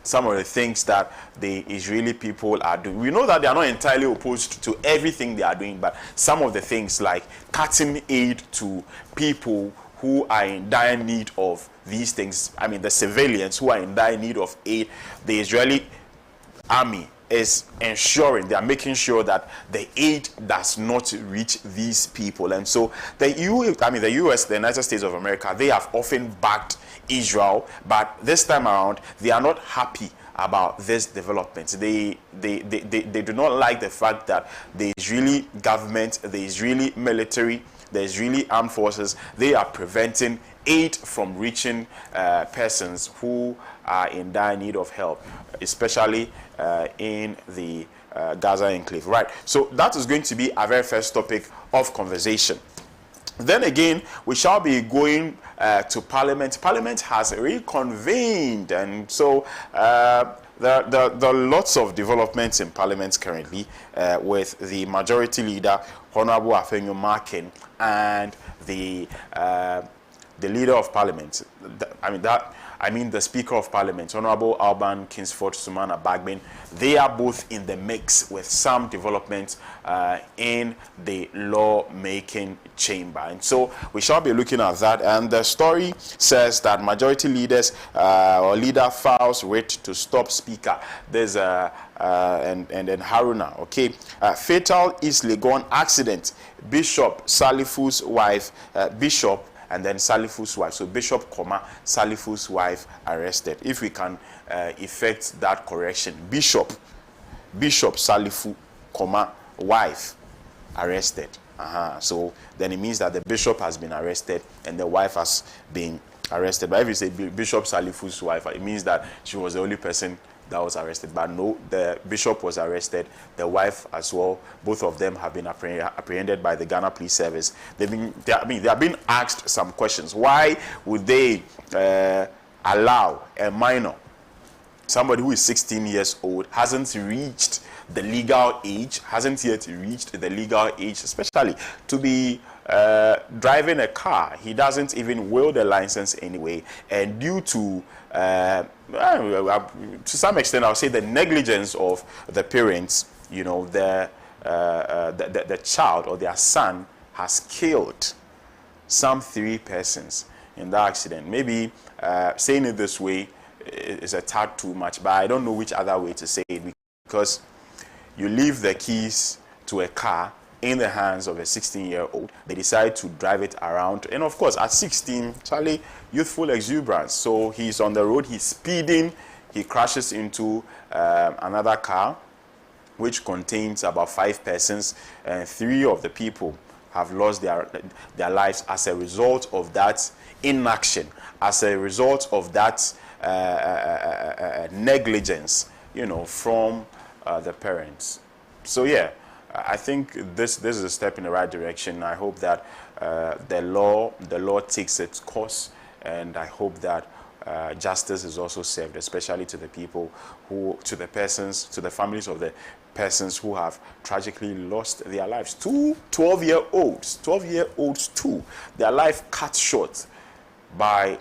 some of the things that the Israeli people are doing. We know that they are not entirely opposed to everything they are doing, but some of the things like cutting aid to people who are in dire need of these things, I mean the civilians who are in dire need of aid, the Israeli army is ensuring, they are making sure that the aid does not reach these people. And so the US, the United States of America, they have often backed Israel, but this time around they are not happy about this development. They do not like the fact that the Israeli government, the Israeli military, the Israeli armed forces, they are preventing aid from reaching persons who are in dire need of help, especially in the Gaza enclave. Right, so that is going to be our very first topic of conversation. Then again, we shall be going to Parliament. Parliament has reconvened, and so there are lots of developments in Parliament currently, with the Majority Leader, Honorable Afenyo Markin, and the Leader of Parliament. I mean the Speaker of Parliament, Honorable Alban Kingsford Sumana Bagbin. They are both in the mix with some developments in the lawmaking chamber. And so we shall be looking at that. And the story says that majority leaders or leader files writ to stop Speaker. There's and then Haruna, okay. Fatal East Legon accident. Bishop Salifu's wife, Bishop and then Salifu's wife. So Bishop, Salifu's wife arrested. If we can effect that correction, Bishop Salifu, wife arrested. So then it means that the bishop has been arrested and the wife has been arrested. But if you say Bishop Salifu's wife, it means that she was the only person that was arrested. But no, the bishop was arrested, the wife as well. Both of them have been apprehended by the Ghana Police Service. They have been asked some questions. Why would they allow a minor, somebody who is 16 years old, hasn't reached the legal age, hasn't yet reached the legal age, especially to be driving a car? He doesn't even wield a license anyway, and due to some extent, I'll say the negligence of the parents, you know, the child or their son has killed some 3 persons in that accident. Maybe saying it this way is a tad too much, but I don't know which other way to say it, because you leave the keys to a car in the hands of a 16-year-old. They decide to drive it around, and of course at 16, Charlie, youthful exuberance. So he's on the road, he's speeding, he crashes into another car which contains about 5 persons, and 3 of the people have lost their lives as a result of that inaction, as a result of that negligence, you know, from the parents. So yeah, I think this is a step in the right direction. I hope that the law takes its course, and I hope that justice is also served, especially to the people to the families of the persons who have tragically lost their lives. 2 12-year-olds too, their life cut short by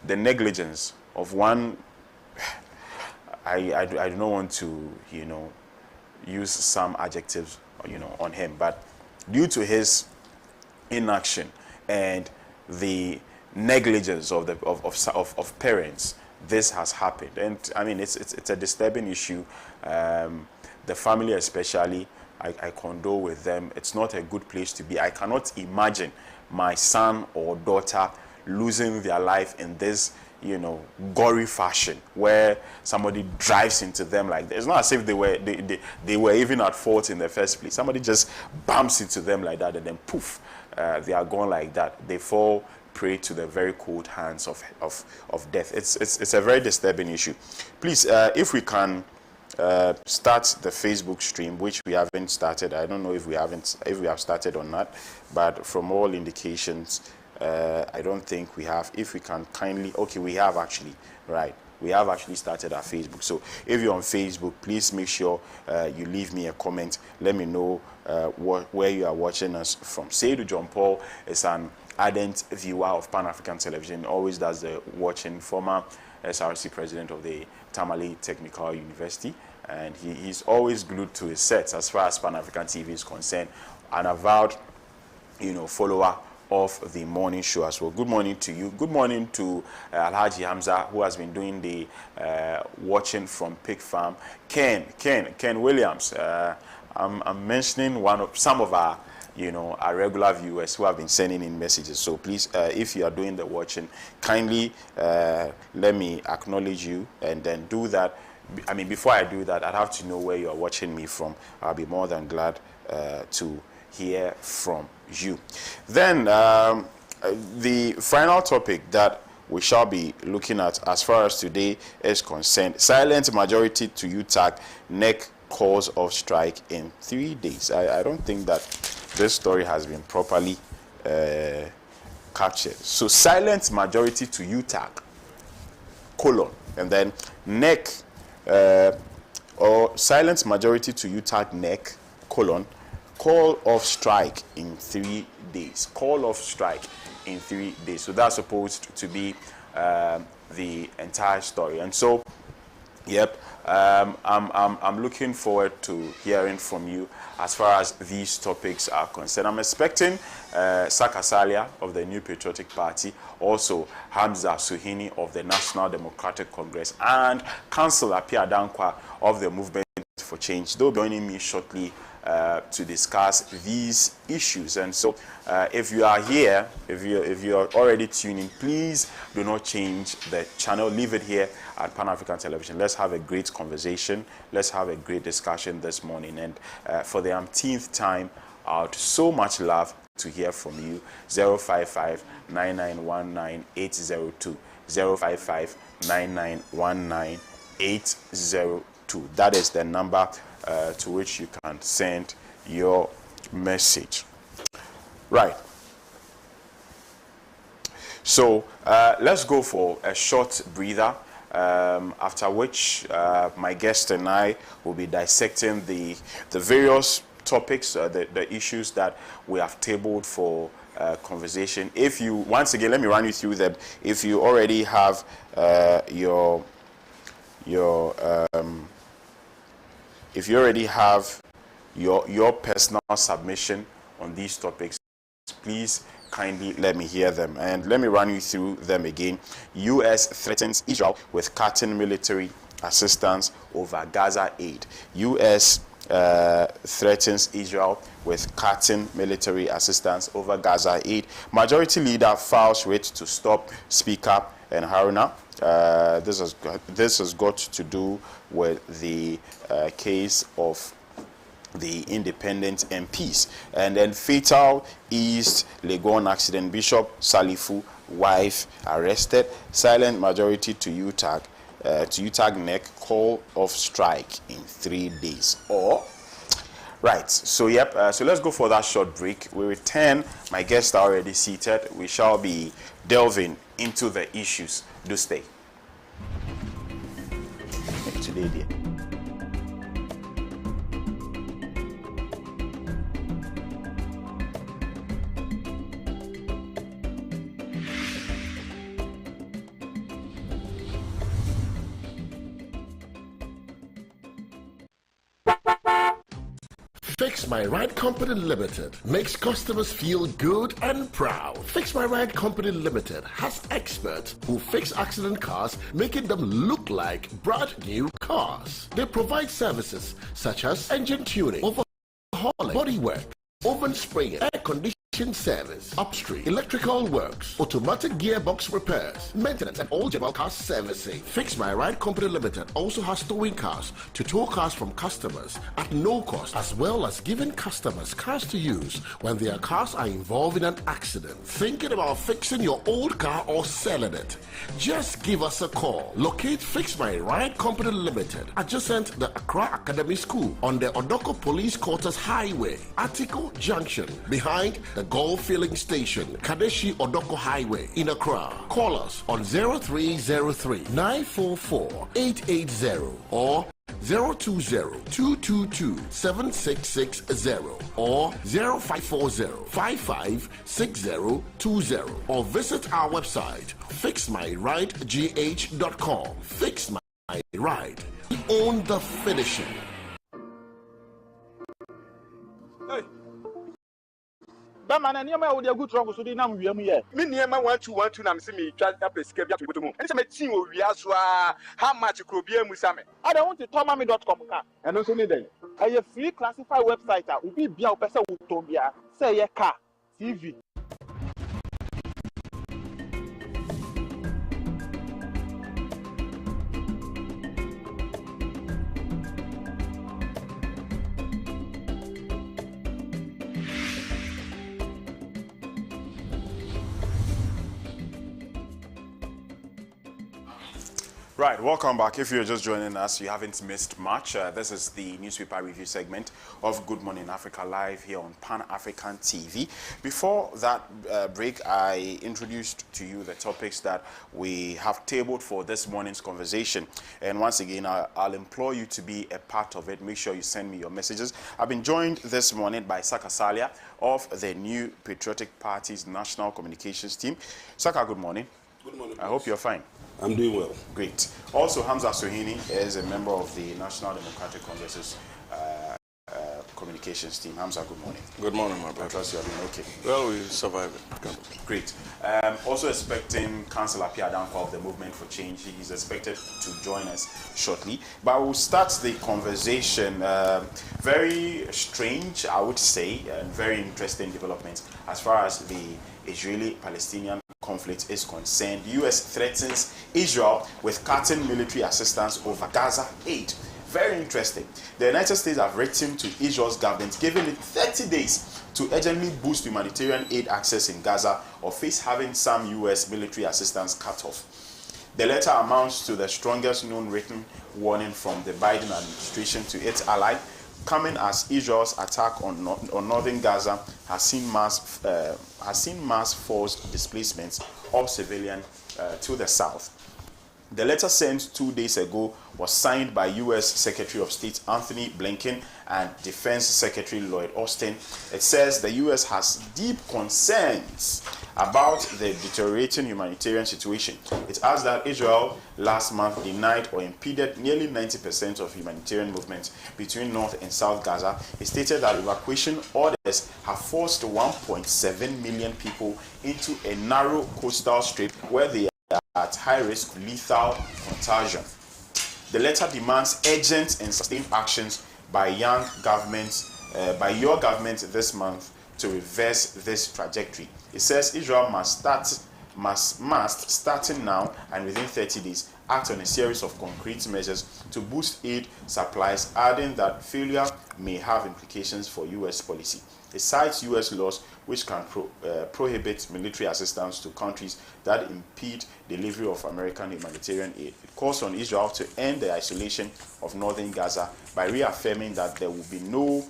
the negligence of one. I do not want to, you know, use some adjectives, you know, on him, but due to his inaction and the negligence of parents, this has happened. And I mean, it's a disturbing issue. The family especially, I condole with them. It's not a good place to be. I cannot imagine my son or daughter losing their life in this, you know, gory fashion, where somebody drives into them like that. It's not as if they were even at fault in the first place. Somebody just bumps into them like that, and then poof, they are gone like that. They fall prey to the very cold hands of death. It's a very disturbing issue. Please, if we can start the Facebook stream, which we haven't started. I don't know if we have started or not, but from all indications, I don't think we have. If we can kindly, okay, we have actually, right, we have actually started our Facebook. So if you're on Facebook, please make sure you leave me a comment. Let me know where you are watching us from. Seydou John Paul is an ardent viewer of Pan-African television, always does the watching, former SRC president of the Tamale Technical University, and he's always glued to his sets as far as Pan-African TV is concerned, an avowed, follower of the morning show as well. Good morning to you. Good morning to Alhaji Hamza, who has been doing the watching from Pig Farm. Ken Williams. I'm mentioning some of our our regular viewers who have been sending in messages. So please, if you are doing the watching, kindly let me acknowledge you and then do that. I mean, before I do that, I'd have to know where you are watching me from. I'll be more than glad to hear from you. Then the final topic that we shall be looking at as far as today is concerned: silent majority to UTAG, NEC calls of strike in 3 days. I don't think that this story has been properly captured. So silent majority to UTAG, and then NEC, or silent majority to UTAG, NEC, call of strike in 3 days. Call of strike in 3 days. So that's supposed to be the entire story. And so, yep, I'm looking forward to hearing from you as far as these topics are concerned. I'm expecting Saka Salia of the New Patriotic Party, also Hamza Suhini of the National Democratic Congress, and Councillor Pia Dankwa of the Movement for Change. They'll be joining me shortly to discuss these issues. And so if you are here, if you are already tuning, please do not change the channel. Leave it here at Pan-African Television. Let's have a great conversation. Let's have a great discussion this morning. And for the umpteenth time, I would so much love to hear from you. 055-9919-802. 055-9919-802. That is the number to which you can send your message. Right. So let's go for a short breather, after which my guest and I will be dissecting the various topics, the issues that we have tabled for conversation. If you, once again, let me run you through them. If you already have if you already have your personal submission on these topics, please kindly let me hear them. And let me run you through them again. U.S. threatens Israel with cutting military assistance over Gaza aid. U.S. Threatens Israel with cutting military assistance over Gaza aid. Majority leader files writ to stop Speaker and Haruna. This has got to do with the case of the independent MPs. And then fatal East Legon accident, Bishop Salifu wife arrested. Silent majority to UTAG NEC call of strike in 3 days. Or right, so yep, so let's go for that short break. We return. My guests are already seated. We shall be delving into the issues. Do stay. Today, dear. Fix My Ride Company Limited makes customers feel good and proud. Fix My Ride Company Limited has experts who fix accident cars, making them look like brand new cars. They provide services such as engine tuning, overhauling, bodywork, oven spraying, air conditioning service, upstream, electrical works, automatic gearbox repairs, maintenance, and all general car servicing. Fix My Ride Company Limited also has towing cars to tow cars from customers at no cost, as well as giving customers cars to use when their cars are involved in an accident. Thinking about fixing your old car or selling it? Just give us a call. Locate Fix My Ride Company Limited adjacent the Accra Academy School on the Odoko Police Quarters Highway, Atiko Junction, behind the Gulf Filling Station, Kadeshi Odoko Highway, in Accra. Call us on 0303 944 880 or 020-222-7660 or 0540-556020 or visit our website fixmyridegh.com. Fix My Ride. We own the finishing. Hey. Bama na niema wo de good trouble so dey nam wiam ye. Me niema 1212 na me se me twa apesika bi atoto mu. Ene se me tin o wia so a how much krobia mu sa me. I don't want to tomami.com ka. Eno so ni den. A free classified website a obi bia o pese wo ton bia say ye car, TV. Right, welcome back. If you're just joining us, you haven't missed much. This is the newspaper review segment of Good Morning Africa live here on Pan-African TV. Before that break, I introduced to you the topics that we have tabled for this morning's conversation. And once again, I'll implore you to be a part of it. Make sure you send me your messages. I've been joined this morning by Saka Salia of the New Patriotic Party's National Communications Team. Saka, good morning. Good morning. I hope you're fine. I'm doing well. Great. Also, Hamza Sohini is a member of the National Democratic Congress's communications team. Hamza, good morning. Good morning, my I brother. trust you have been okay. Well, we survived it. Great. Also expecting Councillor Pierre Danko of the Movement for Change. He's expected to join us shortly. But we'll start the conversation. Very strange, I would say, and very interesting developments as far as the Israeli-Palestinian conflict is concerned. The U.S. threatens Israel with cutting military assistance over Gaza aid. Very interesting. The United States have written to Israel's government, giving it 30 days to urgently boost humanitarian aid access in Gaza or face having some U.S. military assistance cut off. The letter amounts to the strongest known written warning from the Biden administration to its ally, coming as Israel's attack on northern Gaza has seen mass forced displacements of civilians to the south. The letter sent 2 days ago was signed by U.S. Secretary of State Anthony Blinken and Defense Secretary Lloyd Austin. It says the U.S. has deep concerns about the deteriorating humanitarian situation. It adds that Israel last month denied or impeded nearly 90% of humanitarian movement between North and South Gaza. It stated that evacuation orders have forced 1.7 million people into a narrow coastal strip where they are at high risk of lethal contagion. The letter demands urgent and sustained actions by your government this month to reverse this trajectory. It says Israel must starting now and within 30 days act on a series of concrete measures to boost aid supplies, adding that failure may have implications for U.S. policy. It cites U.S. laws which can prohibit military assistance to countries that impede delivery of American humanitarian aid. It calls on Israel to end the isolation of northern Gaza by reaffirming that there will be no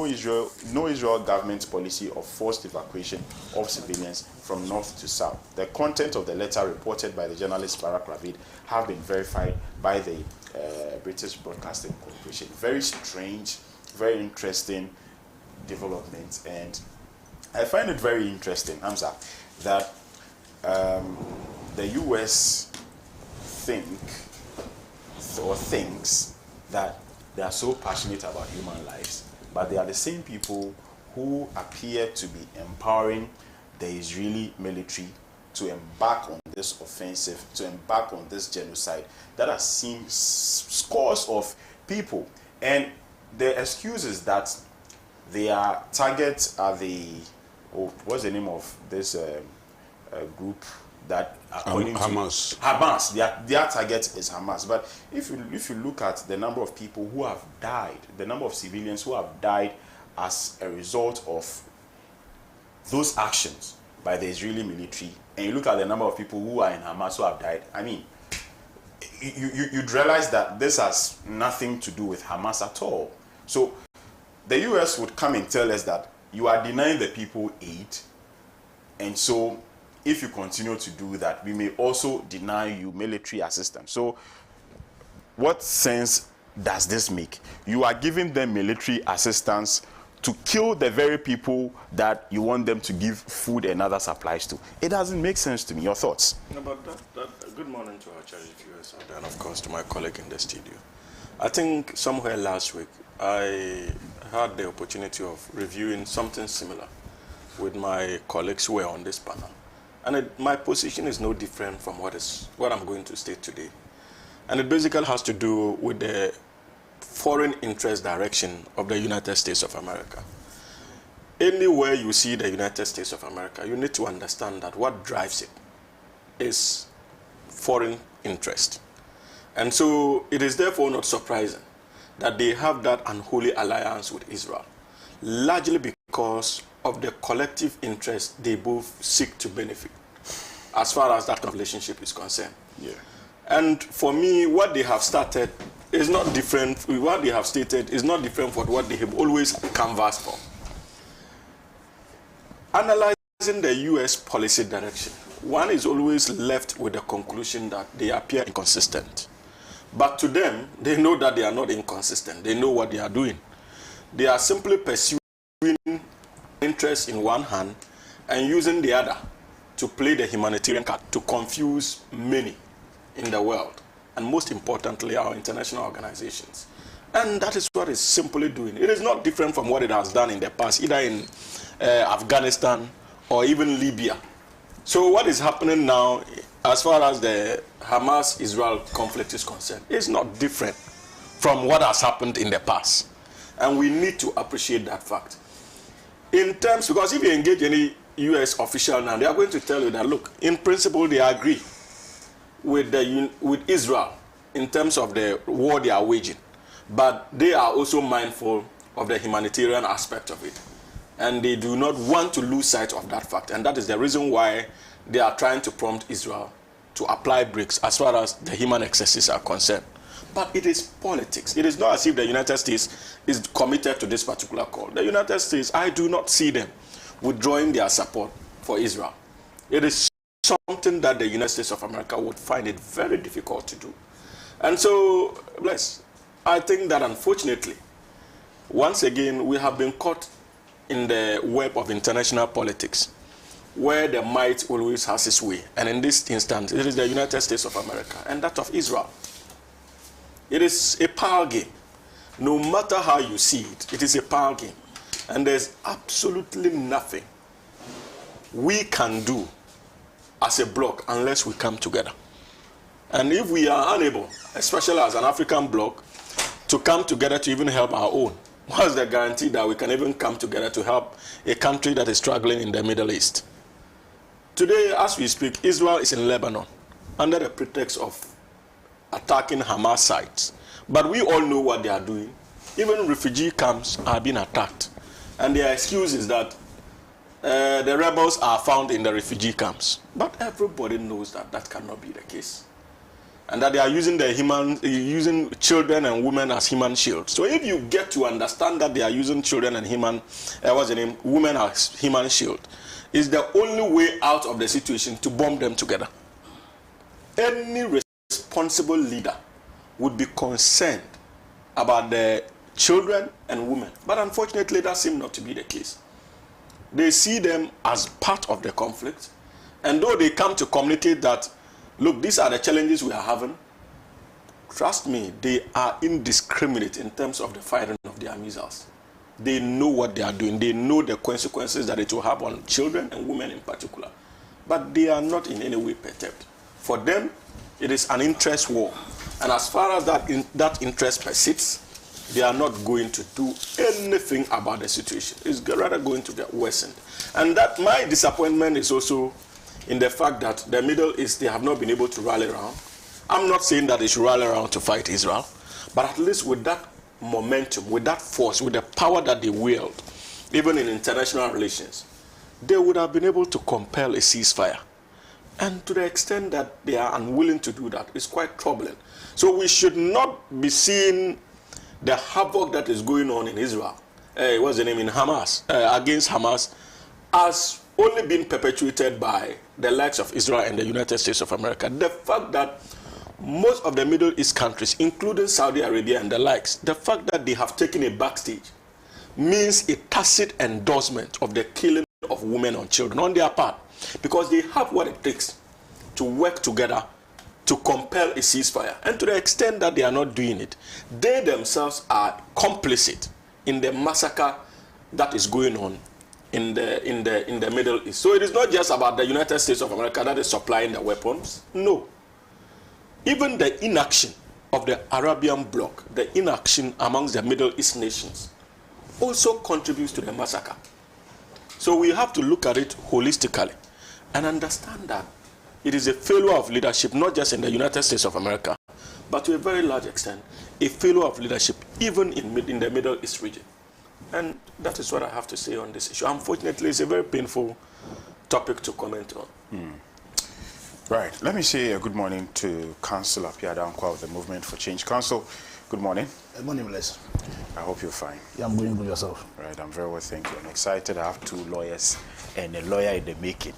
Israel government policy of forced evacuation of civilians from north to south. The content of the letter reported by the journalist Barak Ravid have been verified by the British Broadcasting Corporation. Very strange, very interesting development, and I find it very interesting, Hamza, that the US thinks that they are so passionate about human lives, but they are the same people who appear to be empowering the Israeli military to embark on this offensive, to embark on this genocide that has seen scores of people. And the excuse is that their targets are what's the name of this group that according Hamas. Hamas. Their target is Hamas. But if you look at the number of people who have died, the number of civilians who have died as a result of those actions by the Israeli military, and you look at the number of people who are in Hamas who have died, I mean, you'd realize that this has nothing to do with Hamas at all. So the US would come and tell us that you are denying the people aid, and so if you continue to do that, we may also deny you military assistance. So what sense does this make? You are giving them military assistance to kill the very people that you want them to give food and other supplies to. It doesn't make sense to me. Your thoughts? No, but good morning to our charity viewers and of course to my colleague in the studio. I think somewhere last week I had the opportunity of reviewing something similar with my colleagues who were on this panel. And my position is no different from what I'm going to state today. And it basically has to do with the foreign interest direction of the United States of America. Anywhere you see the United States of America, you need to understand that what drives it is foreign interest. And so it is therefore not surprising that they have that unholy alliance with Israel, largely because of the collective interest they both seek to benefit, as far as that relationship is concerned. Yeah. And for me, what they have started is not different. What they have stated is not different from what they have always canvassed for. Analyzing the U.S. policy direction, one is always left with the conclusion that they appear inconsistent. But to them, they know that they are not inconsistent. They know what they are doing. They are simply pursuing interest in one hand and using the other to play the humanitarian card to confuse many in the world, and most importantly, our international organizations. And that is what it's simply doing. It is not different from what it has done in the past, either in Afghanistan or even Libya. So what is happening now, as far as the Hamas-Israel conflict is concerned, is not different from what has happened in the past. And we need to appreciate that fact. In terms, because if you engage any U.S. official now, they are going to tell you that, look, in principle, they agree with Israel in terms of the war they are waging, but they are also mindful of the humanitarian aspect of it, and they do not want to lose sight of that fact, and that is the reason why they are trying to prompt Israel to apply brakes as far as the human excesses are concerned. But it is politics. It is not as if the United States is committed to this particular call. The United States, I do not see them withdrawing their support for Israel. It is something that the United States of America would find it very difficult to do. And so, I think that unfortunately, once again, we have been caught in the web of international politics, where the might always has its way. And in this instance, it is the United States of America and that of Israel. It is a power game. No matter how you see it, it is a power game. And there's absolutely nothing we can do as a bloc unless we come together. And if we are unable, especially as an African bloc, to come together to even help our own, what's the guarantee that we can even come together to help a country that is struggling in the Middle East? Today, as we speak, Israel is in Lebanon under the pretext of attacking Hamas sites. But we all know what they are doing. Even refugee camps are being attacked. And their excuse is that the rebels are found in the refugee camps. But everybody knows that that cannot be the case. And that they are using children and women as human shields. So if you get to understand that they are using children and women as human shield, is the only way out of the situation to bomb them together. Any responsible leader would be concerned about the children and women. But unfortunately, that seems not to be the case. They see them as part of the conflict. And though they come to communicate that, look, these are the challenges we are having, trust me, they are indiscriminate in terms of the firing of their missiles. They know what they are doing. They know the consequences that it will have on children and women in particular. But they are not in any way perturbed. For them, it is an interest war. And as far as that interest persists, they are not going to do anything about the situation. It's rather going to get worsened. And that my disappointment is also in the fact that the Middle East, they have not been able to rally around. I'm not saying that they should rally around to fight Israel, but at least with that momentum, with that force, with the power that they wield, even in international relations, they would have been able to compel a ceasefire. And to the extent that they are unwilling to do that, it's quite troubling. So we should not be seeing the havoc that is going on in Israel what's the name in Hamas, against Hamas, has only been perpetuated by the likes of Israel and the United States of America. The fact that most of the Middle East countries, including Saudi Arabia and the likes, the fact that they have taken a backstage means a tacit endorsement of the killing of women and children on their part, because they have what it takes to work together to compel a ceasefire. And to the extent that they are not doing it, they themselves are complicit in the massacre that is going on in the Middle East. So it is not just about the United States of America that is supplying the weapons. No. Even the inaction of the Arabian bloc, the inaction amongst the Middle East nations, also contributes to the massacre. So we have to look at it holistically and understand that it is a failure of leadership, not just in the United States of America, but to a very large extent, a failure of leadership even in the Middle East region. And that is what I have to say on this issue. Unfortunately, it's a very painful topic to comment on. Right. Let me say a good morning to Councillor Piadankwa of the Movement for Change. Council, good morning. Good morning, bless. I hope you're fine. Yeah, I'm doing good yourself. Right, I'm very well, thank you. I'm excited. I have two lawyers and a lawyer in the making.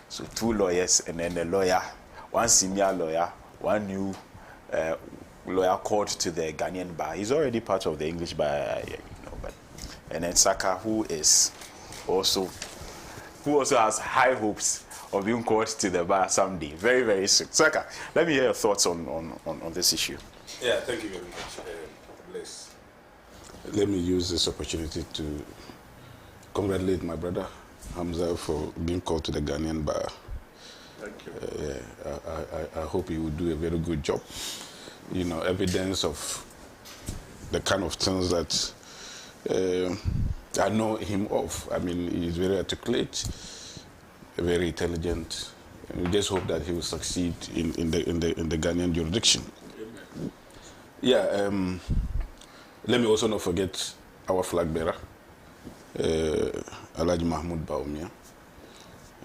So two lawyers and then a lawyer, one senior lawyer, one new lawyer called to the Ghanaian bar. He's already part of the English bar, but and then Saka, who also has high hopes of being called to the bar someday, very, very soon. Saka, let me hear your thoughts on this issue. Yeah, thank you very much, Bless. Let me use this opportunity to congratulate my brother Hamza for being called to the Ghanaian bar. Thank you. I hope he will do a very good job. You know, evidence of the kind of things that I know him of. I mean, he's very articulate, very intelligent. And we just hope that he will succeed in the Ghanaian jurisdiction. Amen. Yeah. Let me also not forget our flag bearer, Alhaji Mahmoud Baumia,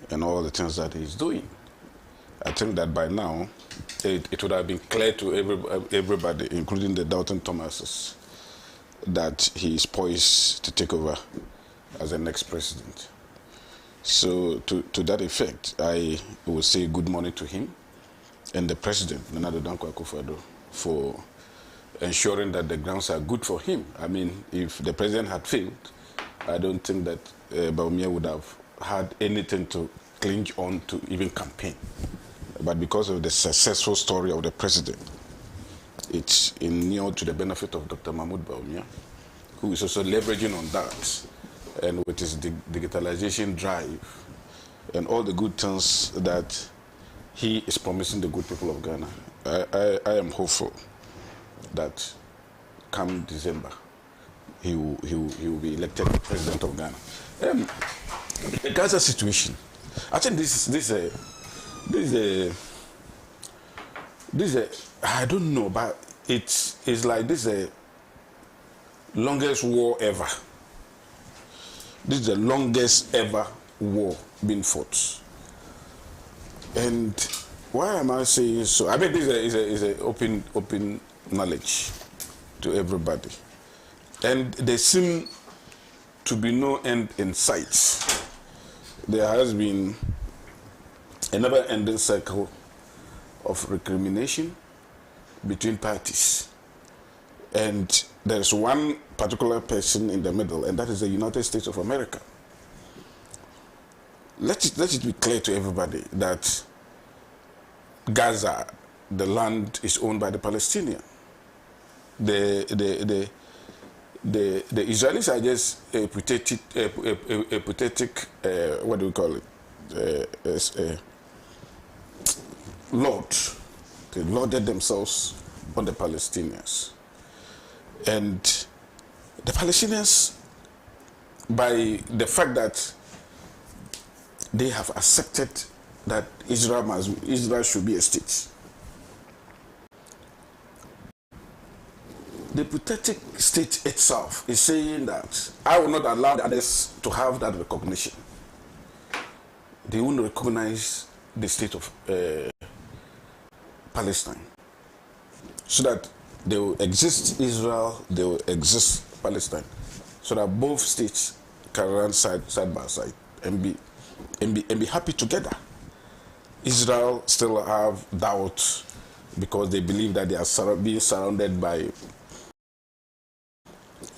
and all the things that he's doing. I think that by now, it would have been clear to everybody, including the Doubting Thomases, that he is poised to take over as the next president. So to that effect, I will say good morning to him and the president, Nana Addo Dankwa Akufo-Addo, for ensuring that the grounds are good for him. I mean, if the president had failed, I don't think that Baumia would have had anything to cling on to even campaign. But because of the successful story of the president, it's inured to the benefit of Dr. Mahmoud Baumia, who is also leveraging on that, and with his digitalization drive and all the good things that he is promising the good people of Ghana. I am hopeful that come December, he will be elected president of Ghana. The Gaza situation, I think this is a I don't know, but it's like this is the longest war ever. This is the longest ever war being fought. And why am I saying so? I mean, this is a open knowledge to everybody. And there seem to be no end in sight. There has been a never-ending cycle of recrimination between parties. And there's one particular person in the middle, and that is the United States of America. Let it be clear to everybody that Gaza, the land, is owned by the Palestinians. The Israelis are just a pathetic what do we call it? Lord. They lauded themselves on the Palestinians. And the Palestinians, by the fact that they have accepted that Israel should be a state, the pathetic state itself is saying that I will not allow others to have that recognition. They won't recognize the state of Palestine, so that they will exist Israel, they will exist Palestine. so that both states can run side by side and be happy together. Israel still have doubts because they believe that they are being surrounded by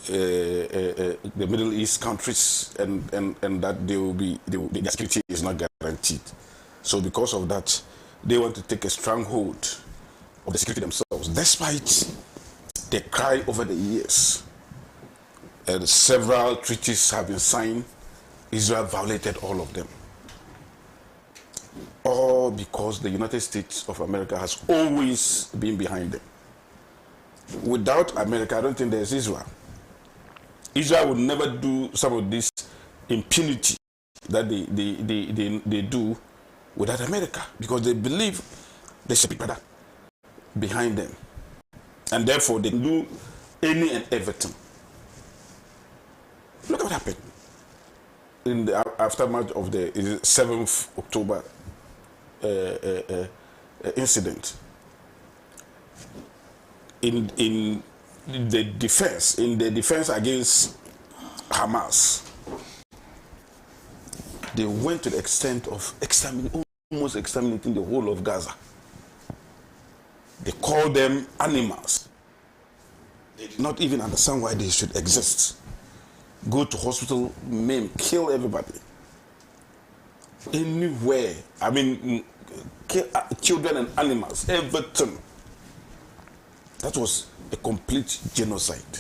the Middle East countries, and that their security is not guaranteed. So because of that, they want to take a stronghold of the security themselves, despite the cry over the years. And several treaties have been signed. Israel violated all of them. All because the United States of America has always been behind them. Without America, I don't think there's Israel. Israel would never do some of this impunity that they do without America, because they believe there's a big brother behind them. And therefore, they do any and everything. Look at what happened in the aftermath of the 7th October incident. In the defense against Hamas, they went to the extent of almost exterminating the whole of Gaza. They called them animals. They did not even understand why they should exist. Go to hospital, maim, kill everybody. Anywhere. I mean, kill children and animals, everything. That was a complete genocide,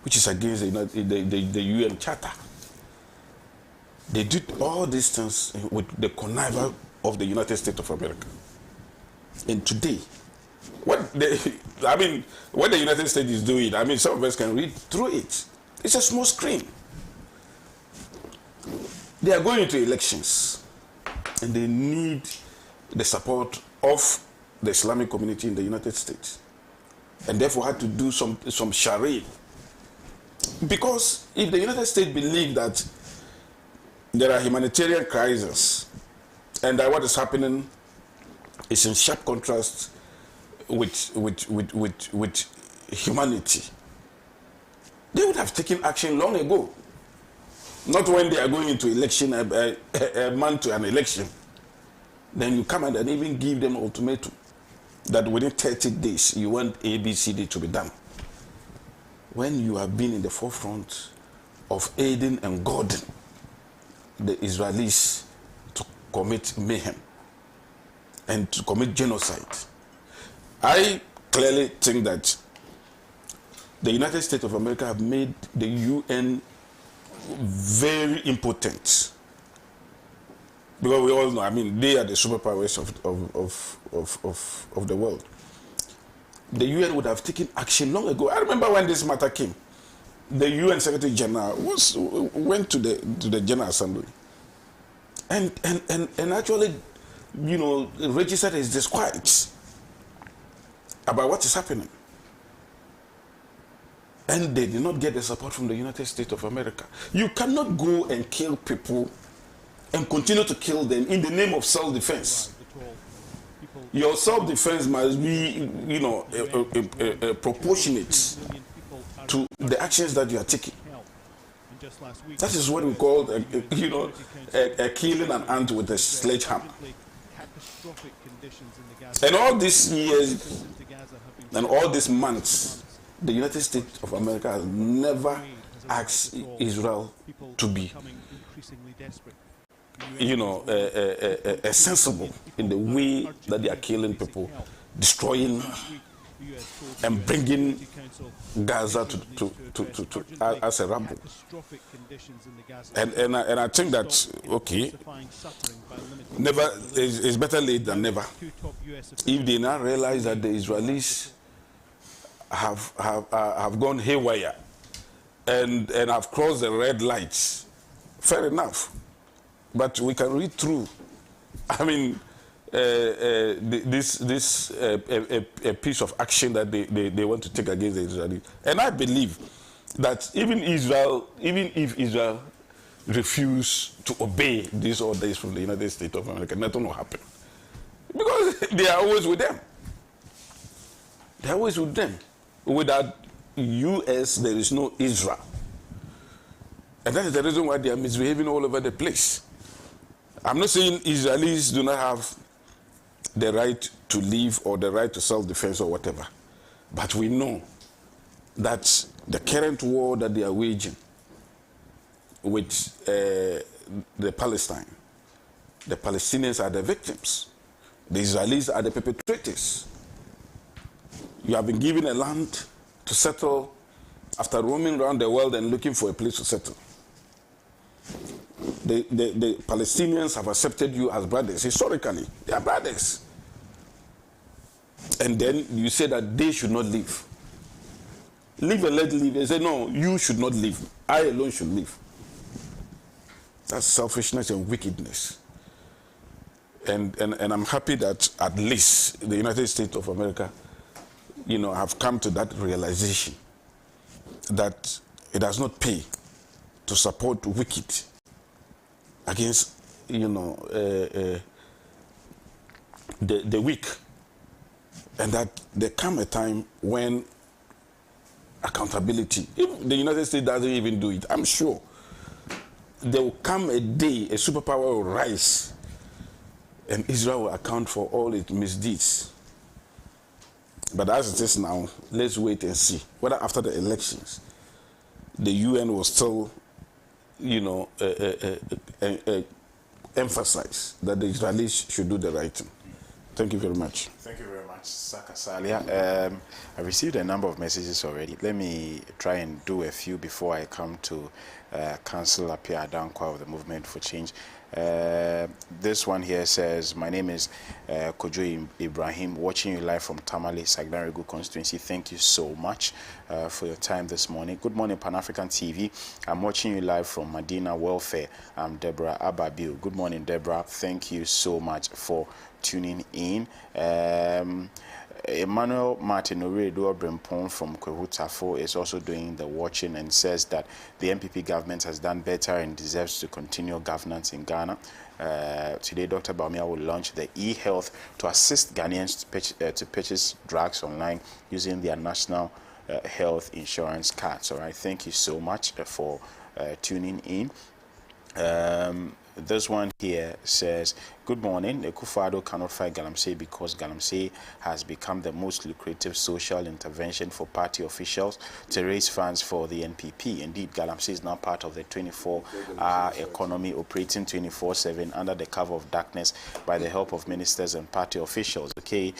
which is against the UN Charter. They did all these things with the connival of the United States of America. And today, what the United States is doing, I mean, some of us can read through it. It's a small screen. They are going into elections, and they need the support of the Islamic community in the United States, and therefore had to do some charade. Because if the United States believe that there are humanitarian crises, and that what is happening is in sharp contrast with humanity, they would have taken action long ago. Not when they are going into election, a month to an election. Then you come and even give them ultimatum that within 30 days you want ABCD to be done. When you have been in the forefront of aiding and guarding the Israelis to commit mayhem and to commit genocide, I clearly think that the United States of America have made the UN very impotent. Because we all know, I mean, they are the superpowers of the world. The UN would have taken action long ago. I remember when this matter came, the UN Secretary General went to the General Assembly and actually, you know, registered his disquiet about what is happening. And they did not get the support from the United States of America. You cannot go and kill people and continue to kill them in the name of self-defense. Your self-defense must be, you know, proportionate to the actions that you are taking. That is what we call, you know, a killing an ant with a sledgehammer. And all these years and all these months, the United States of America has never asked Israel to be, you know, sensible in the way that they are killing people, destroying and bringing Gaza to as a rubble. And I think that, okay, never is better late than never. If they now realize that the Israelis have gone haywire and have crossed the red lights, fair enough. But we can read through. I mean, this a piece of action that they want to take against the Israelis. And I believe that even if Israel refuse to obey these orders from the United States of America, nothing will happen. Because they are always with them. They are always with them. Without US, there is no Israel. And that is the reason why they are misbehaving all over the place. I'm not saying Israelis do not have the right to live or the right to self-defense or whatever. But we know that the current war that they are waging with the Palestinians are the victims. The Israelis are the perpetrators. You have been given a land to settle after roaming around the world and looking for a place to settle. The Palestinians have accepted you as brothers. Historically, they are brothers. And then you say that they should not live. Live and let live. They say, no, you should not live. I alone should live. That's selfishness and wickedness. And I'm happy that at least the United States of America, have come to that realization that it does not pay to support wicked against, the weak. And that there come a time when accountability, if the United States doesn't even do it, I'm sure there will come a day a superpower will rise and Israel will account for all its misdeeds. But as it is now, let's wait and see whether after the elections the UN will still, emphasize that the Israelis should do the right thing. Thank you very much. Thank you very much, Saka Salia. I received a number of messages already. Let me try and do a few before I come to Councillor Pierre Adankwa of the Movement for Change. This one here says, my name is Kojo Ibrahim, watching you live from Tamale, Sagdanregu constituency. Thank you so much for your time this morning. Good morning, Pan-African TV. I'm watching you live from Medina Welfare. I'm Deborah Ababil. Good morning, Deborah. Thank you so much for tuning in. Emmanuel Martin Oredo Brempon from Kwehutafo is also doing the watching and says that the MPP government has done better and deserves to continue governance in Ghana. Today, Dr. Baumia will launch the e-health to assist Ghanaians to purchase drugs online using their national health insurance cards. All right, thank you so much for tuning in. This one here says, good morning. Ekufado cannot fight Galamsey because Galamsey has become the most lucrative social intervention for party officials to raise funds for the NPP. Indeed, Galamsey is now part of the 24-hour economy, operating 24/7 under the cover of darkness by the help of ministers and party officials. Okay,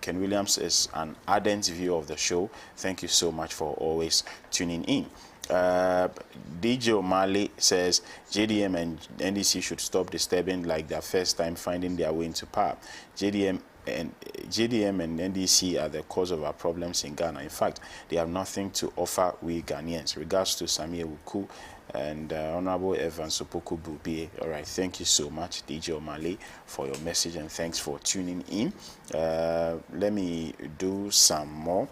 Ken Williams is an ardent viewer of the show. Thank you so much for always tuning in. DJ O'Malley says JDM and NDC should stop disturbing like their first time finding their way into power. JDM and NDC are the cause of our problems in Ghana. In fact, they have nothing to offer we Ghanaians. Regards to Samia Wuku and Honorable Evan Sopoku Bubie. All right, thank you so much, DJ O'Malley, for your message and thanks for tuning in. Let me do some more.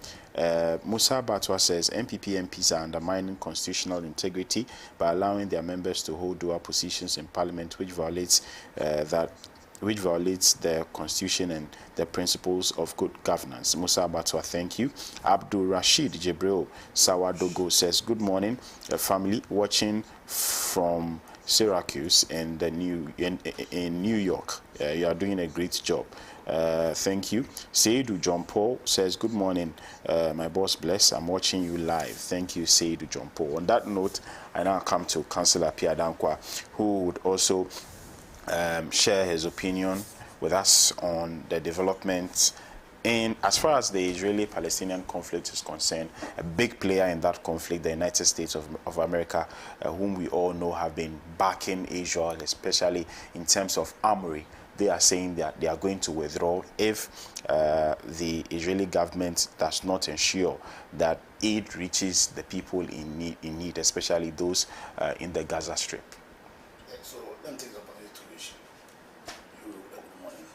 Musa Batwa says MPP MPs are undermining constitutional integrity by allowing their members to hold dual positions in Parliament, which violates the constitution and the principles of good governance. Musa Batwa, thank you. Abdul Rashid Jibril Sawadogo says, good morning, family watching from Syracuse in New York. You are doing a great job. Thank you. Seidu John Paul says, good morning, my boss bless. I'm watching you live. Thank you, Seidu John Paul. On that note, I now come to Councillor Pierre Dankwa, who would also share his opinion with us on the developments in, as far as the Israeli-Palestinian conflict is concerned. A big player in that conflict, the United States of America, whom we all know have been backing Israel, especially in terms of armory. They are saying that they are going to withdraw if the Israeli government does not ensure that aid reaches the people in need, especially those in the Gaza Strip. So let me take the opportunity to wish you a good morning.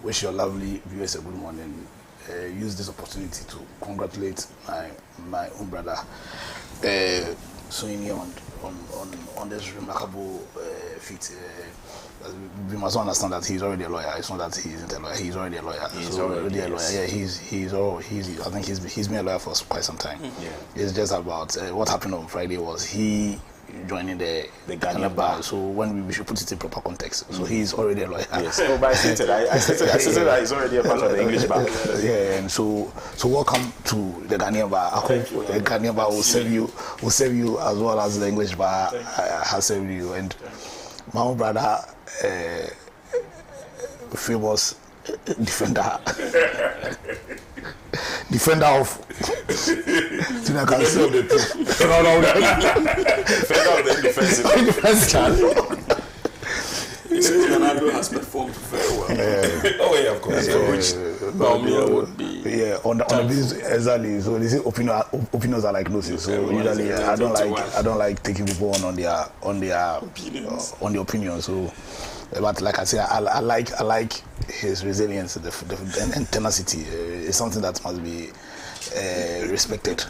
Wish your lovely viewers a good morning. Use this opportunity to congratulate my own brother Soini on this remarkable feat. We must understand that he's already a lawyer. It's not that he isn't a lawyer. He's already a lawyer. He's already a lawyer. Yeah, I think he's been a lawyer for quite some time. Yeah. It's just about what happened on Friday was he joining the Ghanaian bar. So when we should put it in proper context. So he's already a lawyer. Yes. So by stated, I stated that he's already a part of the English bar. Yeah, and so welcome to the Ghanaian bar. I hope the Ghanaian bar will serve you as well as the English bar has served you. And my own brother, famous defender of defender of the defense channel. Ronaldo has performed very well. Oh yeah, of course. Which Baumia would be. Yeah, on the business exactly. So they say opinions are like noses. So usually I don't like taking people on their opinions. So, but like I say, I like his resilience, and tenacity. It's something that must be respected.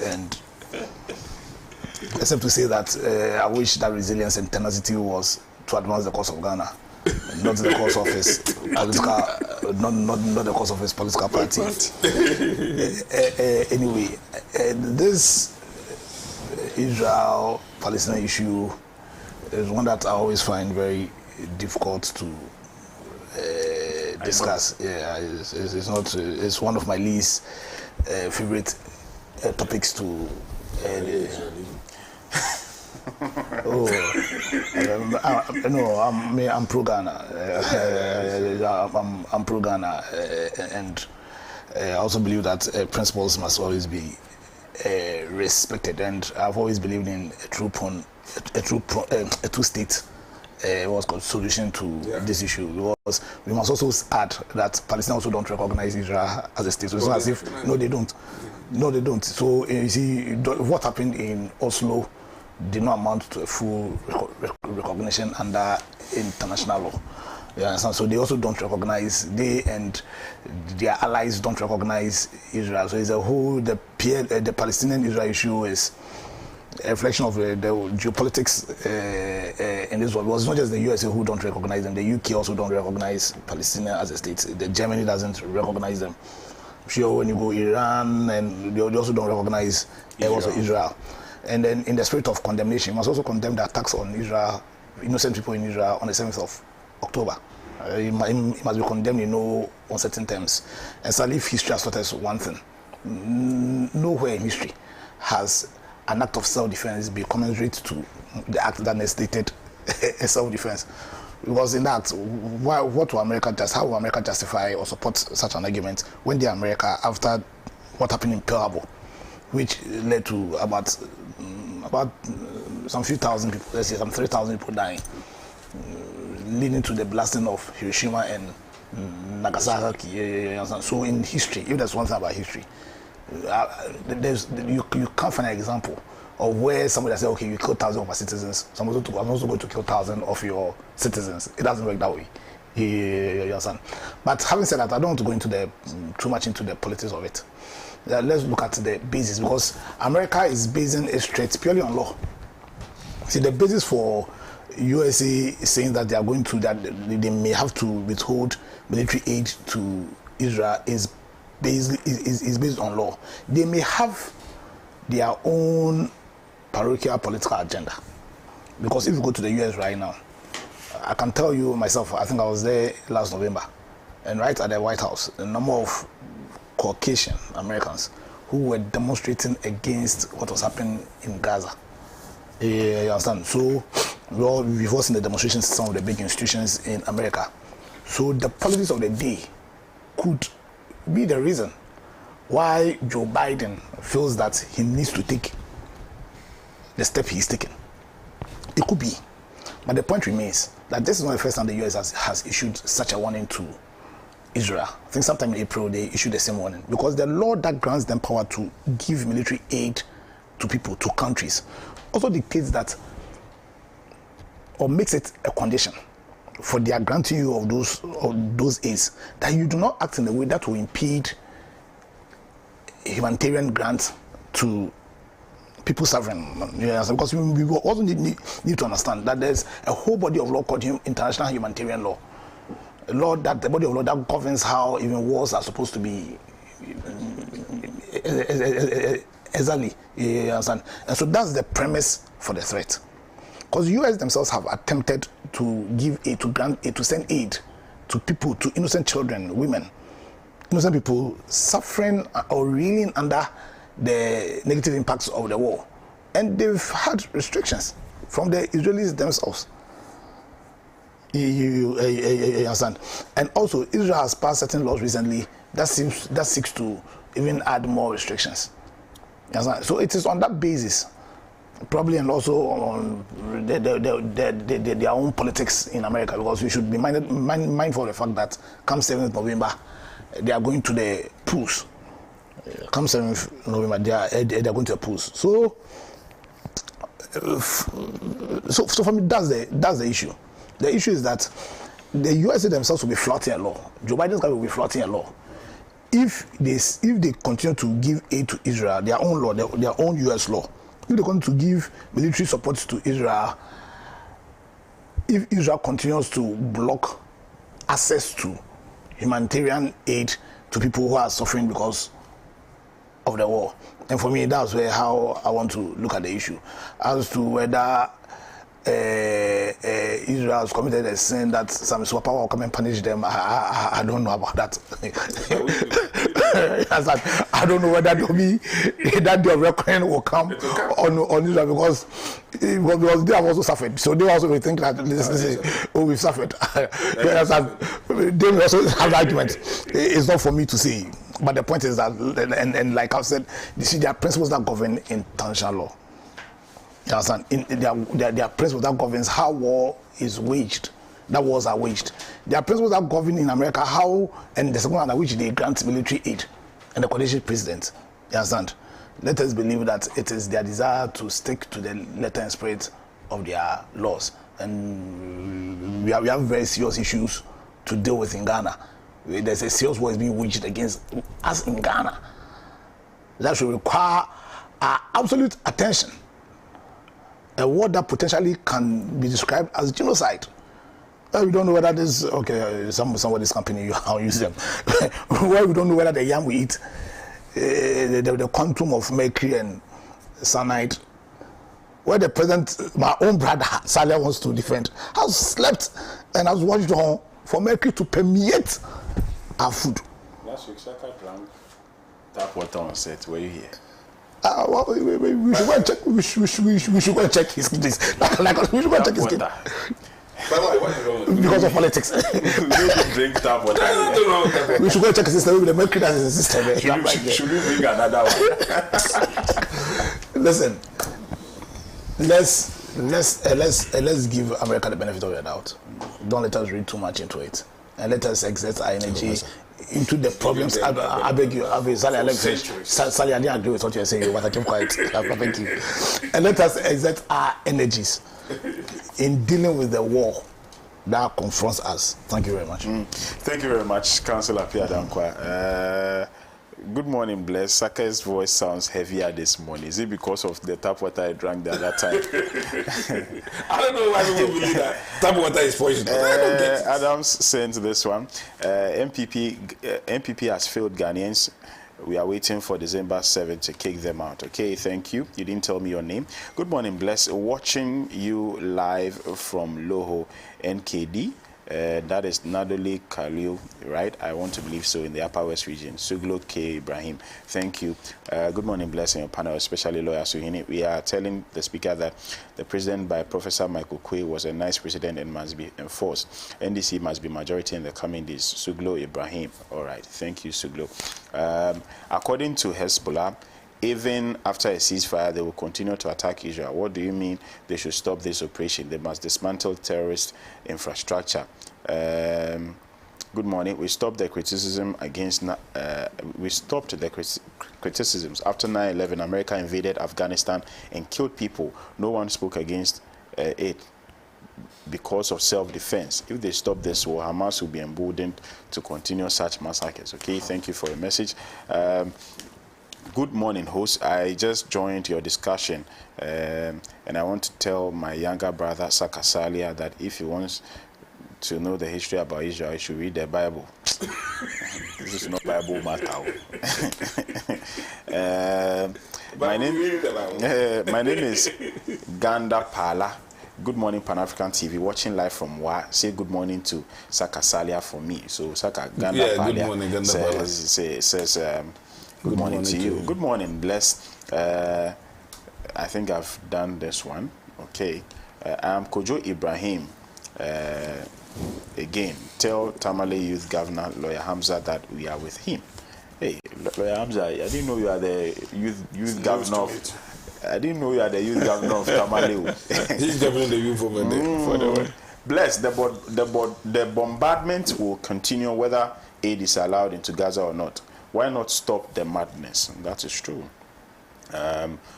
And except to say that I wish that resilience and tenacity was to advance the cause of Ghana, not the cause of his political, not the cause of his political party. Anyway, this Israel-Palestine issue is one that I always find very difficult to discuss. Yeah, it's one of my least favorite topics to. I'm pro Ghana. I'm pro Ghana, and I also believe that principles must always be respected. And I've always believed in a two-state solution to this issue. Because we must also add that Palestine also don't recognize Israel as a state. So it's not as if they don't. So you see, what happened in Oslo did not amount to a full recognition under international law. Yeah, so they also don't recognize, they and their allies don't recognize Israel. So it's a whole, the Palestinian-Israel issue is a reflection of the geopolitics in this world. It's not just the USA who don't recognize them, the UK also don't recognize Palestine as a state. The Germany doesn't recognize them. Sure, when you go Iran, and they also don't recognize Israel. And then in the spirit of condemnation, you must also condemn the attacks on Israel, innocent people in Israel on the 7th of October. It must be condemned in no uncertain terms. And sadly, if history has taught us one thing, nowhere in history has an act of self-defense be commensurate to the act that necessitated self-defense. Because in that, how will America justify or support such an argument when the America, after what happened in Pearl Harbor, which led to about some few thousand people, let's say some 3,000 people dying, leading to the blasting of Hiroshima and Nagasaki. So in history, if there's one thing about history, you can't find an example of where somebody says, okay, you killed thousands of our citizens, so I'm also going to kill thousands of your citizens. It doesn't work that way. You understand? But having said that, I don't want to go into too much into the politics of it. Let's look at the basis, because America is basing its threats purely on law. See, the basis for USA saying that they may have to withhold military aid to Israel is based on law. They may have their own parochial political agenda, because if you go to the US right now, I can tell you myself, I think I was there last November, and right at the White House, the number of Caucasian Americans who were demonstrating against what was happening in Gaza. You understand? So we've all seen the demonstrations in some of the big institutions in America. So the politics of the day could be the reason why Joe Biden feels that he needs to take the step he's taken. It could be. But the point remains that this is not the first time the US has issued such a warning to Israel. I think sometime in April they issued the same warning, because the law that grants them power to give military aid to people, to countries, also dictates that, or makes it a condition for their granting you of those aids, that you do not act in a way that will impede humanitarian grants to people suffering. Yes, because we also need to understand that there's a whole body of law called international humanitarian law. The body of law that governs how even wars are supposed to be Exactly. You understand? And so that's the premise for the threat. Because the US themselves have attempted to give aid, to grant aid, to send aid to people, to innocent children, women, innocent people suffering or reeling under the negative impacts of the war. And they've had restrictions from the Israelis themselves. You understand? And also, Israel has passed certain laws recently that seeks to even add more restrictions. You understand? So it is on that basis, probably, and also on their own politics in America, because we should be mindful of the fact that come 7th November, they are going to the polls. Come 7th November, they are going to the polls. So for me, that's the issue. The issue is that the USA themselves will be flouting a law. Joe Biden's guy will be flouting a law. If they continue to give aid to Israel, their own law, their own US law, if they continue to give military support to Israel, if Israel continues to block access to humanitarian aid to people who are suffering because of the war, and for me, that's how I want to look at the issue. As to whether Israel has committed a sin that some superpower will come and punish them, I don't know about that. I don't know whether that day of reckoning will come on Israel, because they have also suffered. So they also will think that we've suffered. They will also have argument. It's not for me to say, but the point is that, and like I've said, you see, there are principles that govern international law. You understand? There are principles that governs how war is waged, that wars are waged. There are principles that govern in America how, and the second under which they grant military aid, and the coalition president. You understand? Let us believe that it is their desire to stick to the letter and spirit of their laws. And we have very serious issues to deal with in Ghana. There's a serious war is being waged against us in Ghana. That should require our absolute attention. A war that potentially can be described as genocide. We don't know whether this, somebody's company, I'll use them. Well, we don't know whether the yam we eat, the quantum of mercury and cyanide, where the president, my own brother, Salia, wants to defend, has slept and has watched home for mercury to permeate our food. Last week, Saka drank tap water on set. Were you here? We should go and check. We should go and check his case. We should go and check his case. Because of politics. Drink tap water. We should go and check his system. Maybe the mercury that's in the system. Should we bring another one? Listen. Let's give America the benefit of the doubt. Don't let us read too much into it, and let us exert our energy into the problems. I beg you, Sally, I didn't agree with what you're saying, but I keep quiet. Thank you. And let us exert our energies in dealing with the war that confronts us. Thank you very much. Thank you very much, Councillor Pia Dankwa. Good morning, Bless. Saka's voice sounds heavier this morning. Is it because of the tap water I drank the other time? I don't know why people believe that tap water is poison. Adams sent this one. MPP has failed Ghanaians. We are waiting for December 7th to kick them out. Okay, thank you. You didn't tell me your name. Good morning, Bless. Watching you live from Loho, NKD. That is Nadoli Khalil, right? I want to believe so, in the Upper West region. Suglo K. Ibrahim, thank you. Good morning, blessing your panel, especially Lawyer Suhini. We are telling the speaker that the president by Professor Michael Quay was a nice president and must be enforced. NDC must be majority in the coming days. Suglo Ibrahim. All right, thank you, Suglo. According to Hezbollah, even after a ceasefire, they will continue to attack Israel. What do you mean they should stop this operation? They must dismantle terrorist infrastructure. Good morning. We stopped the criticism against. We stopped the criticisms after 9/11. America invaded Afghanistan and killed people. No one spoke against it because of self-defense. If they stop this war, Hamas will be emboldened to continue such massacres. Okay. Thank you for your message. Good morning, host. I just joined your discussion, and I want to tell my younger brother Sakasalia that if he wants to know the history about Israel, he should read the Bible. This is not Bible matter. my name is Ganda Pala. Good morning, Pan-African TV. Watching live from Wa. Say good morning to Saka Salia for me. So Saka Ganda Pala good morning, Ganda Pala. says good morning to you. Good morning, blessed. I think I've done this one. Okay. I'm Kojo Ibrahim. Again, tell Tamale Youth Governor Lawyer Hamza that we are with him. Hey, Lawyer Hamza, I didn't know you are the youth governor of. I didn't know you are the youth governor of Tamale. He's governing the youth over there. Bless. The bombardment will continue whether aid is allowed into Gaza or not. Why not stop the madness? That is true.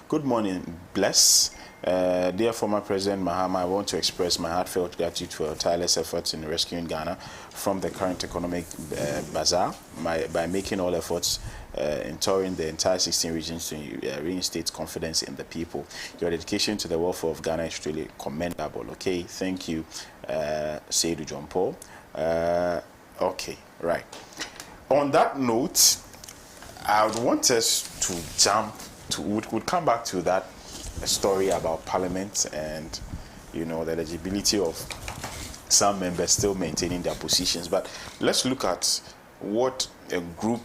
Good morning, Bless. Dear former President Mahama, I want to express my heartfelt gratitude for your tireless efforts in rescuing Ghana from the current economic bazaar by making all efforts in touring the entire 16 regions to reinstate confidence in the people. Your dedication to the welfare of Ghana is truly commendable. Okay, thank you, Seydou John Paul. Okay, right. On that note, I would want us to jump to, we'll come back to that story about Parliament and, you know, the eligibility of some members still maintaining their positions. But let's look at what a group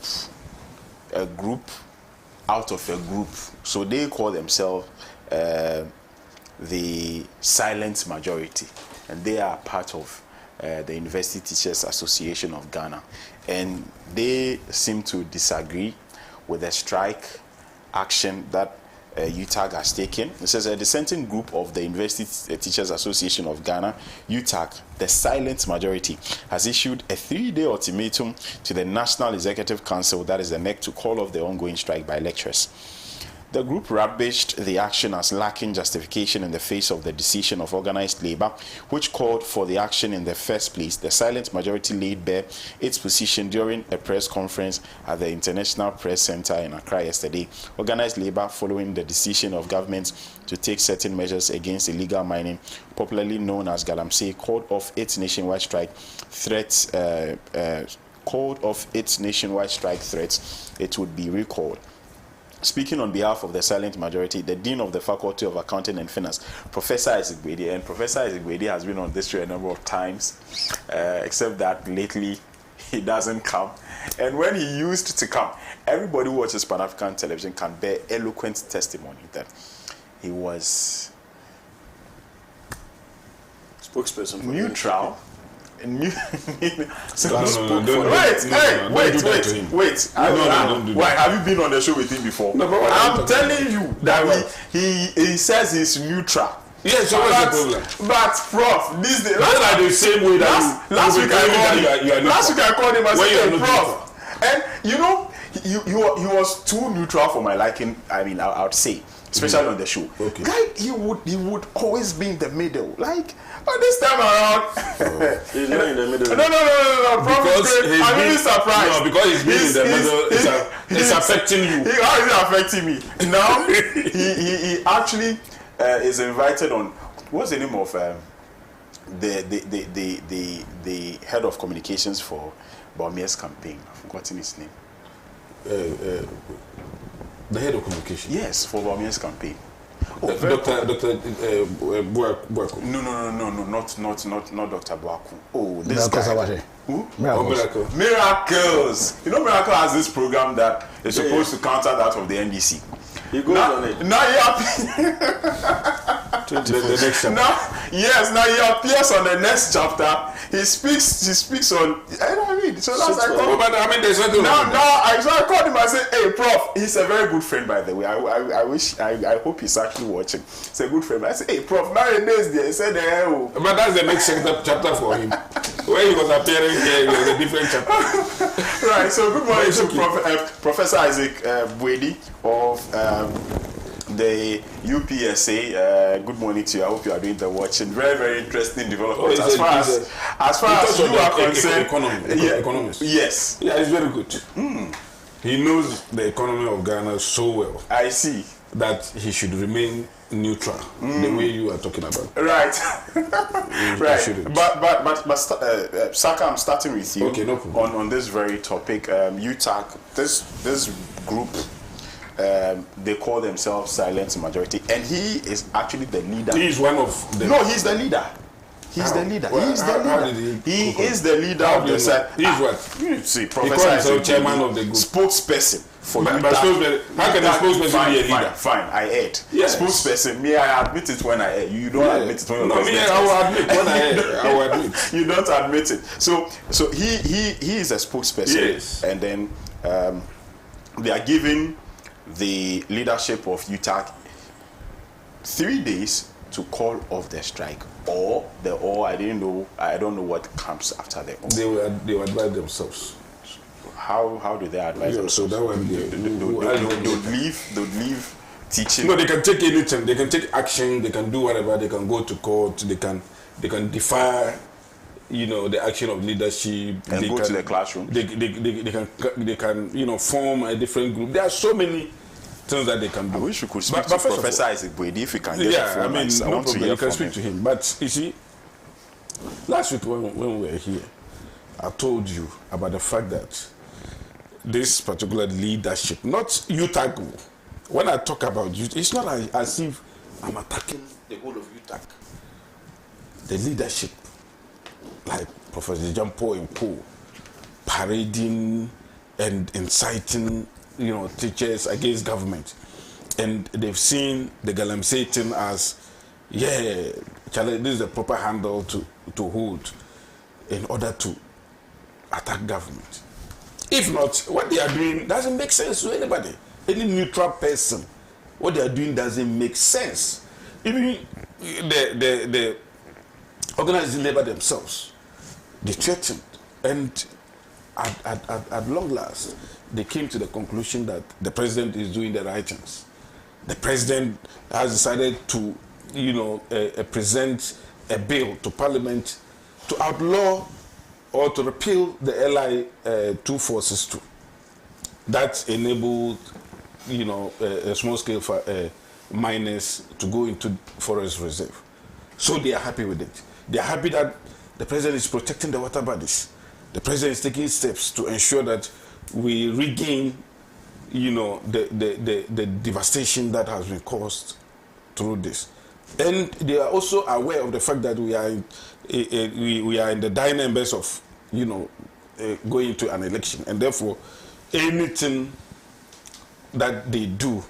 out of a group, so they call themselves the silent majority, and they are part of the University Teachers Association of Ghana, and they seem to disagree with the strike action that UTAG has taken. It says a dissenting group of the University Teachers Association of Ghana, UTAG, the silent majority, has issued a 3-day ultimatum to the National Executive Council, that is the NEC, to call off the ongoing strike by lecturers. The group rubbished the action as lacking justification in the face of the decision of organized labor, which called for the action in the first place. The silent majority laid bare its position during a press conference at the International Press Center in Accra yesterday. Organized labor, following the decision of government to take certain measures against illegal mining, popularly known as Galamsey, called off its nationwide strike threats. It would be recalled. Speaking on behalf of the silent majority, the Dean of the Faculty of Accounting and Finance, Professor Isaac Gwede, and Professor Isaac Gwede has been on this show a number of times, except that lately he doesn't come. And when he used to come, everybody who watches Pan-African television can bear eloquent testimony that he was spokesperson for neutral. Wait. Why have you been on the show with him before? No, but I'm telling you that he says he's neutral. Yes, so what's the problem? But Prof, this day like the same way that last week I called him. I said, hey, Prof, and you know he was too neutral for my liking. I mean, I would say, especially on the show. Okay. Like he would always be in the middle. Like, but this time around, he's not in the middle. No. Because I'm really surprised. No, because he's been in the middle. It's affecting you. How is it affecting me? Now he actually is invited on. What's the name of the head of communications for Baumia's campaign? I've forgotten his name. The head of communication. Yes, for Baumia's campaign. Dr. Buaku. No, not Dr. Buaku. Oh, this guy. Who? Miracles. You know, Miracle has this program that is supposed to counter that of the NDC. He goes on it. Now he appears on the next chapter. He speaks on. I know what I mean. So that's I called him. I said, "Hey, Prof, he's a very good friend, by the way. I hope he's actually watching. He's a good friend." I said, "Hey, Prof, nowadays there." He said, But that's the next chapter for him. When he was appearing here, it was a different chapter. Right. So good morning to Professor Isaac Gwede of the UPSA. Good morning to you. I hope you are doing the watching. Very, very interesting development. As far as you are concerned, economist. Yes. Yeah, it's very good. He knows the economy of Ghana so well. I see. That he should remain neutral, the way you are talking about. Right. Right. But Saka, I'm starting with you. Okay, no problem. On this very topic. UTAG, this group they call themselves silent majority, and he is actually the leader. He is one of the... No, he's the leader. He's the leader. Well, He's the leader. He is the leader of the side. He is what? You see, He calls Professor himself chairman of the group. Spokesperson for But UTAG. how can a spokesperson be a leader? Fine, I heard. Yes. Spokesperson, me, I admit it when I heard. You don't admit it when you're president. I will admit when I heard. I will admit. You don't admit it. So he is a spokesperson. Yes. And then they are giving the leadership of UTAG 3 days to call off the strike, or I don't know what comes after the or. They will advise themselves. How do they advise themselves? So that one they'll leave teaching. No, they can take anything. They can take action. They can do whatever. They can go to court. They can defy, the action of leadership. And they go can, to the classroom. They can form a different group. There are so many things that they can do. I wish you could speak to Professor Isaac Boedi if you can get the phone. I mean, I no want to problem. hear You can from speak to him. But you see, last week when we were here, I told you about the fact that this particular leadership, not UTAG. When I talk about youth, it's not as if I'm attacking the whole of UTAG. The leadership, like Professor Jampo and Co, parading and inciting, teachers against government, and they've seen the Galamsey team as, Charlie, this is the proper handle to hold in order to attack government. If not, what they are doing doesn't make sense to anybody. Any neutral person, what they are doing doesn't make sense. Even the organized labor themselves, they threatened, and at long last, they came to the conclusion that the president is doing the right things. The president has decided to, present a bill to Parliament to outlaw or to repeal the LI 2462. That enabled, a small-scale miners to go into forest reserve. So they are happy with it. They are happy that the president is protecting the water bodies. The president is taking steps to ensure that we regain, the devastation that has been caused through this. And they are also aware of the fact that we are in the dying embers of, going to an election, and therefore anything that they do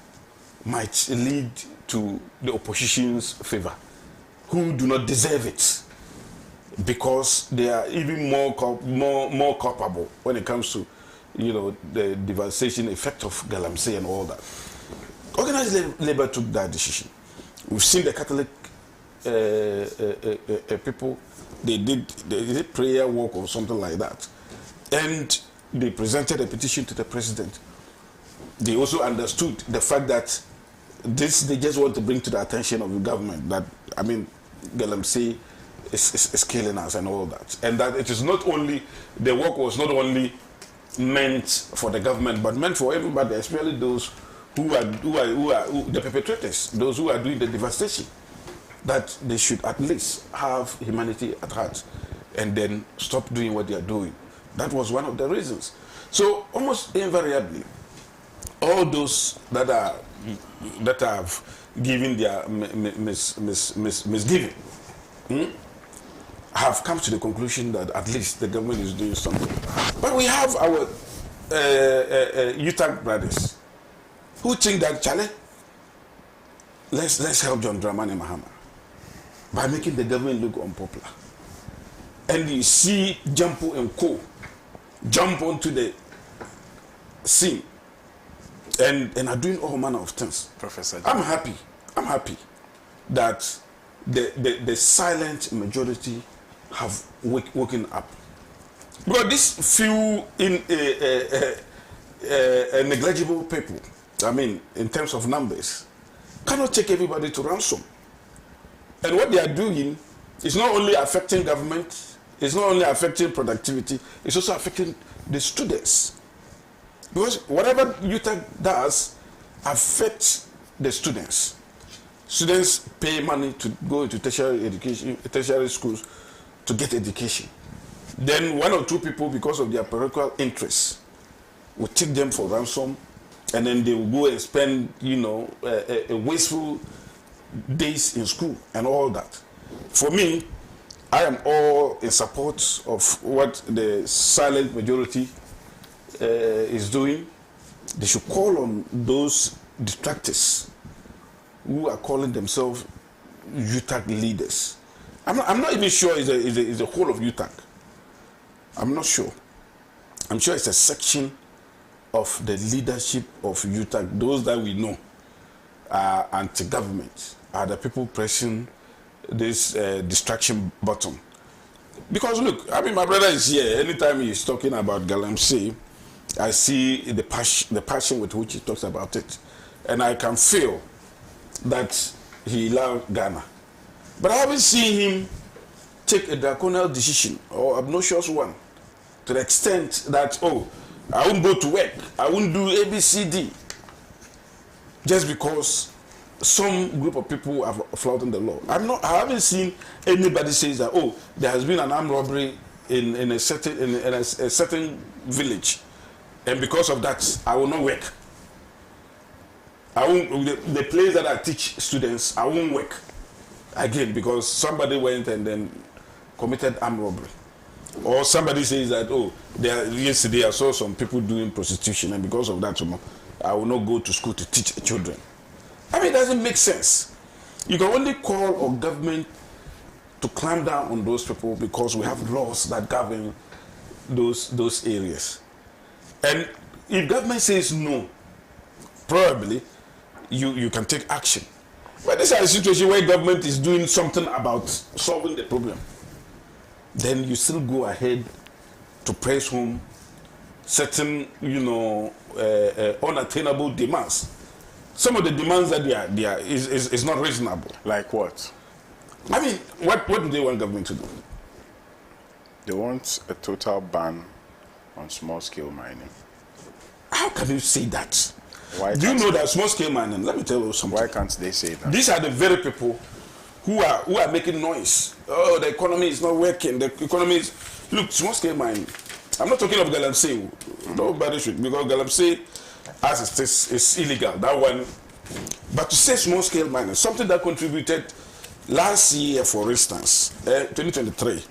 might lead to the opposition's favor, who do not deserve it, because they are even more culpable when it comes to, the devastation effect of Galamsey and all that. Organized labor took that decision. We've seen the Catholic people, they did prayer walk or something like that, and they presented a petition to the president. They also understood the fact that they just want to bring to the attention of the government that, Galamsey is killing us and all that, and that it is not only, the work was not only meant for the government but meant for everybody, especially those who are the perpetrators, those who are doing the devastation, that they should at least have humanity at heart and then stop doing what they are doing. That was one of the reasons. So almost invariably, all those that have given their misgiving have come to the conclusion that at least the government is doing something. But we have our UTAG brothers who think that, Charlie, let's help John Dramani Mahama by making the government look unpopular. And you see Jampo and Co jump onto the scene and are doing all manner of things. Professor, I'm happy that the silent majority have woken up. Because these few negligible people, in terms of numbers, cannot take everybody to ransom. And what they are doing is not only affecting government, it's not only affecting productivity, it's also affecting the students. Because whatever UTAG does affects the students. Students pay money to go into tertiary schools to get education. Then one or two people, because of their parochial interests, will take them for ransom and then they will go and spend, a wasteful days in school and all that. For me, I am all in support of what the silent majority is doing. They should call on those detractors who are calling themselves UTAG leaders. I'm not even sure it's the whole of UTAG. I'm not sure. I'm sure it's a section of the leadership of UTAG. Those that we know are anti-government, are the people pressing this distraction button. Because look, I mean, my brother is here. Anytime he's talking about Galamsey, I see the passion with which he talks about it. And I can feel that he loves Ghana. But I haven't seen him take a draconian decision or obnoxious one to the extent that, oh, I won't go to work, I won't do ABCD, just because some group of people are flouting the law. I haven't seen anybody say that, oh, there has been an armed robbery in a certain village, and because of that, I will not work. I won't, the place that I teach students, I won't work again because somebody went and then committed armed robbery. Or somebody says that, oh, yesterday I saw some people doing prostitution, and because of that, I will not go to school to teach children. I mean, it doesn't make sense. You can only call on government to clamp down on those people because we have laws that govern those areas. And if government says no, probably you can take action. But this is a situation where government is doing something about solving the problem. Then you still go ahead to press home certain, unattainable demands. Some of the demands that they are is not reasonable. Like what? I mean, what do they want government to do? They want a total ban on small-scale mining. How can you say that? Do you know that small-scale mining? Let me tell you something. Why can't they say that? These are the very people who are making noise. Oh, the economy is not working. The economy is... Look, small-scale mining. I'm not talking of Galamsey. Nobody should, because Galamsey, as it is illegal. That one. But to say small-scale mining, something that contributed last year, for instance, 2023,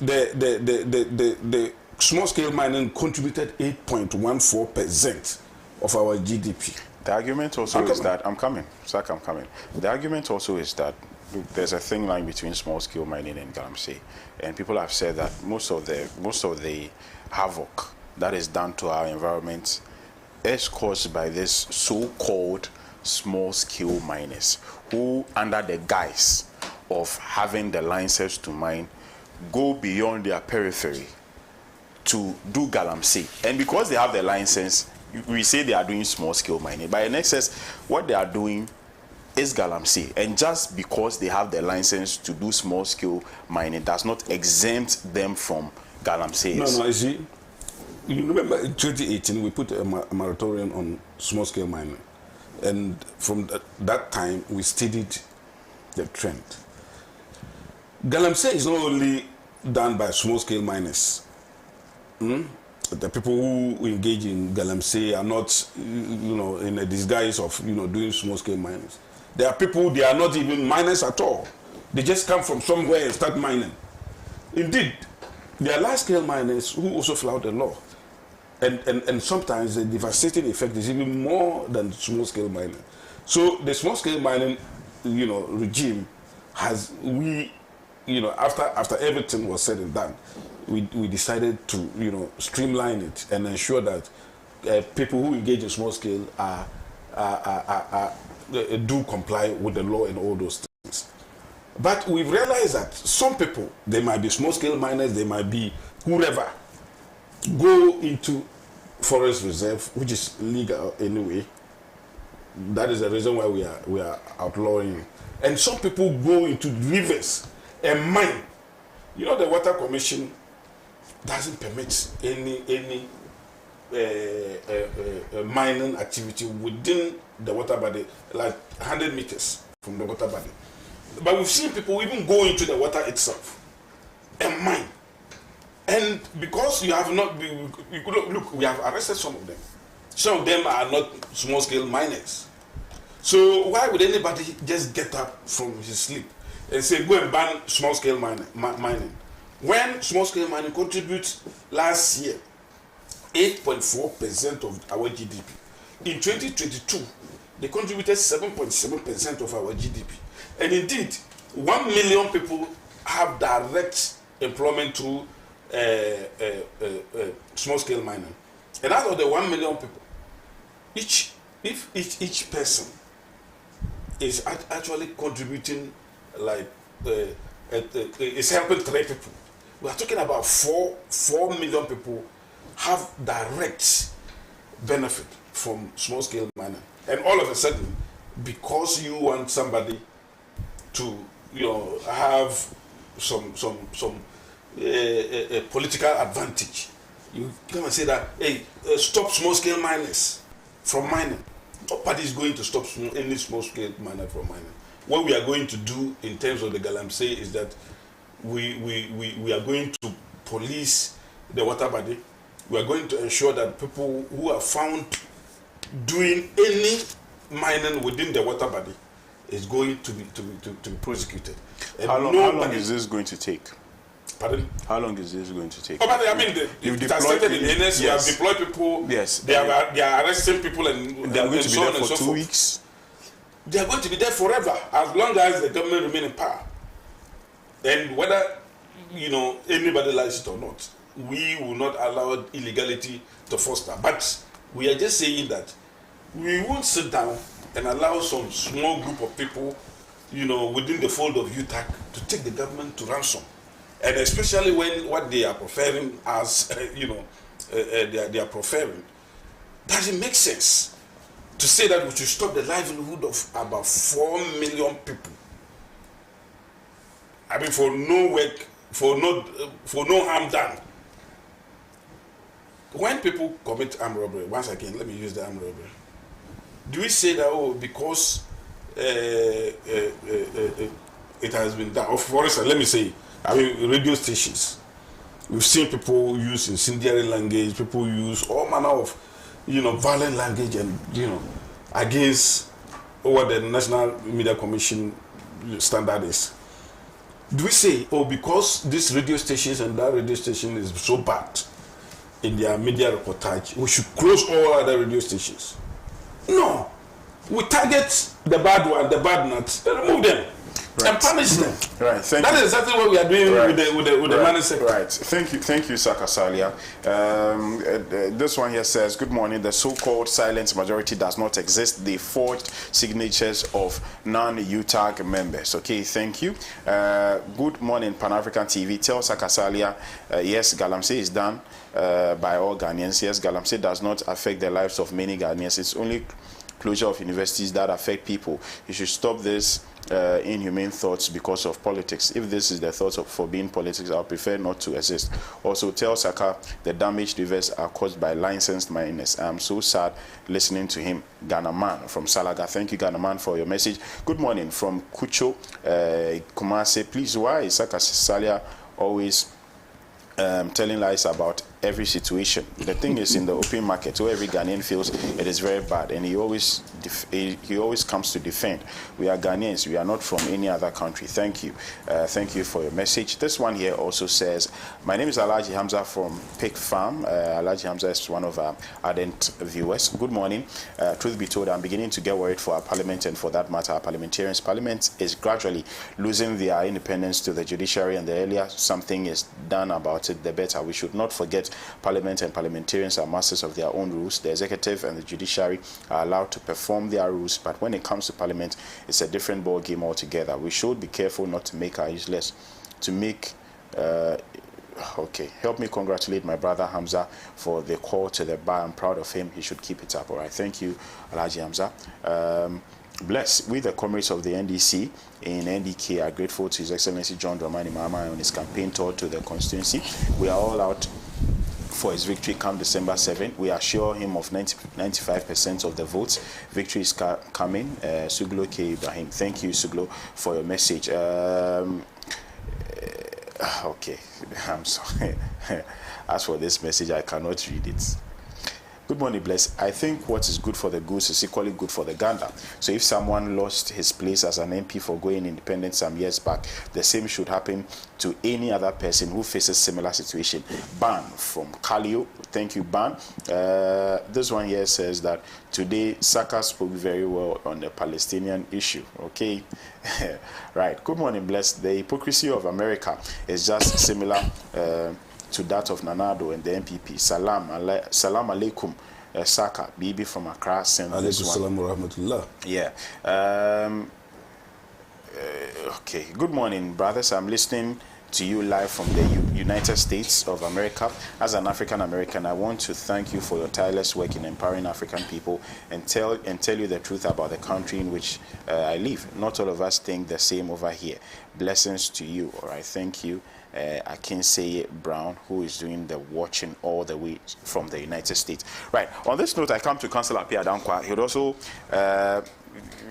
the small-scale mining contributed 8.14% of our GDP. The argument also is that I'm coming. The argument also is that look, there's a thin line between small-scale mining and Galamsey, and people have said that most of the havoc that is done to our environment is caused by this so-called small-scale miners who, under the guise of having the license to mine, go beyond their periphery to do Galamsey. And because they have the license, we say they are doing small-scale mining. But in excess, what they are doing is Galamsey. And just because they have the license to do small-scale mining does not exempt them from Galamsey. No, you see, you remember in 2018, we put a moratorium on small-scale mining. And from that time, we studied the trend. Galamsey is not only done by small-scale miners. The people who engage in Galamsey are not, in a disguise of, doing small-scale miners. There are people, they are not even miners at all. They just come from somewhere and start mining. Indeed, there are large-scale miners who also flout the law. And sometimes the devastating effect is even more than small-scale mining. So the small-scale mining, regime has, after everything was said and done, we decided to, streamline it and ensure that people who engage in small-scale do comply with the law and all those things. But we've realized that some people, they might be small-scale miners, they might be whoever, go into forest reserve, which is legal anyway. That is the reason why we are outlawing it. And some people go into rivers and mine. The Water Commission doesn't permit any mining activity within the water body, like 100 meters from the water body. But we've seen people even go into the water itself and mine. And because you have not been, look, we have arrested some of them. Some of them are not small-scale miners. So why would anybody just get up from his sleep and say, go and ban small-scale mining? When small-scale mining contributes last year 8.4% of our GDP. In 2022, they contributed 7.7% of our GDP. And indeed, 1 million people have direct employment through small-scale mining. And out of the 1 million people, each person is actually contributing like is helping 3 people. We are talking about 4 million people have direct benefit from small-scale mining. And all of a sudden, because you want somebody to have some political advantage, you come and say that, hey, stop small-scale miners from mining. Nobody is going to stop any small-scale miner from mining. What we are going to do in terms of the Galamsey is that we are going to police the water body. We are going to ensure that people who are found doing any mining within the water body is going to be prosecuted. How long is this going to take? Pardon? How long is this going to take? Oh, but I mean, it has started in NS. We have deployed people. Yes. They are arresting people and they are going to be there for so 2 weeks. They are going to be there forever, as long as the government remain in power. And whether anybody likes it or not, we will not allow illegality to foster. But we are just saying that we won't sit down and allow some small group of people, within the fold of UTAG to take the government to ransom. And especially when what they are preferring as, they are preferring, doesn't make sense to say that we should stop the livelihood of about 4 million people. I mean, for no work, for no harm done. When people commit armed robbery, once again, let me use the armed robbery. Do we say that, because it has been done? For instance, let me say, radio stations. We've seen people use incendiary language, people use all manner of, violent language and, against what the National Media Commission standard is. Do we say, because this radio stations and that radio station is so bad in their media reportage, we should close all other radio stations? No. We target the bad one, the bad nuts, and remove them. Right. And punish them. Right. That is exactly what we are doing with the money sector. Right. Thank you, Saka Salia. This one here says, good morning. The so-called silent majority does not exist. They forged signatures of non-UTAG members. Okay, thank you. Good morning, Pan-African TV. Tell Saka Salia, yes, Galamsey is done by all Ghanaians. Yes, Galamsey does not affect the lives of many Ghanaians. It's only closure of universities that affect people. You should stop this inhumane thoughts because of politics. If this is the thoughts for being politics, I prefer not to exist. Also, tell Saka the damaged rivers are caused by licensed miners. I'm so sad listening to him. Ghana Man from Salaga. Thank you, Ghana Man, for your message. Good morning from Kucho, Kumase. Please, why is Saka Salia always telling lies about every situation? The thing is, in the open market, where every Ghanaian feels it is very bad, and he always comes to defend. We are Ghanaians. We are not from any other country. Thank you. Thank you for your message. This one here also says, my name is Alhaji Hamza from Pig Farm. Alhaji Hamza is one of our ardent viewers. Good morning. Truth be told, I'm beginning to get worried for our parliament, and for that matter, our parliamentarians. Parliament is gradually losing their independence to the judiciary, and the earlier something is done about it, the better. We should not forget Parliament and parliamentarians are masters of their own rules. The executive and the judiciary are allowed to perform their rules, but when it comes to Parliament, it's a different ball game altogether. We should be careful not to make our useless. Okay, help me congratulate my brother Hamza for the call to the bar. I'm proud of him. He should keep it up. All right, thank you, Alhaji Hamza. Bless. We, the comrades of the NDC in NDK, are grateful to His Excellency John Dramani Mahama on his campaign tour to the constituency. We are all out for his victory come December 7. We assure him of 95% of the votes. Victory is coming. Suglo K. Ibrahim. Thank you, Suglo, for your message. Okay, I'm sorry. As for this message, I cannot read it. Good morning, Bless. I think what is good for the goose is equally good for the gander. So if someone lost his place as an MP for going independent some years back, the same should happen to any other person who faces similar situation. Ban from Kalio. Thank you, Ban. This one here says that today Saka spoke very well on the Palestinian issue. Okay. Right. Good morning, Bless. The hypocrisy of America is just similar to that of Nanado and the MPP. Salam alaikum, Saka, Bibi from Accra, sent this one. Salam wa rahmatullah. Yeah. Okay. Good morning, brothers. I'm listening to you live from the United States of America. As an African American, I want to thank you for your tireless work in empowering African people and tell you the truth about the country in which I live. Not all of us think the same over here. Blessings to you. All right. Thank you. Akinseye Brown, who is doing the watching all the way from the United States. Right. On this note, I come to Councillor Apia Dankwa. He would also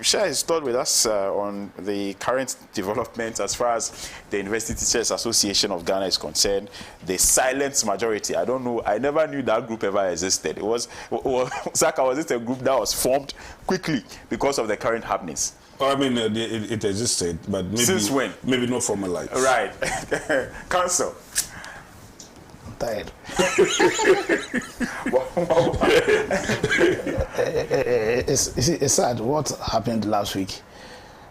share his thought with us on the current developments as far as the University Teachers Association of Ghana is concerned. The silent majority. I don't know. I never knew that group ever existed. It was Saka, was it a group that was formed quickly because of the current happenings? I mean, it existed, but maybe, since when? Maybe not formalized. Right. Council. I'm tired. It's sad what happened last week.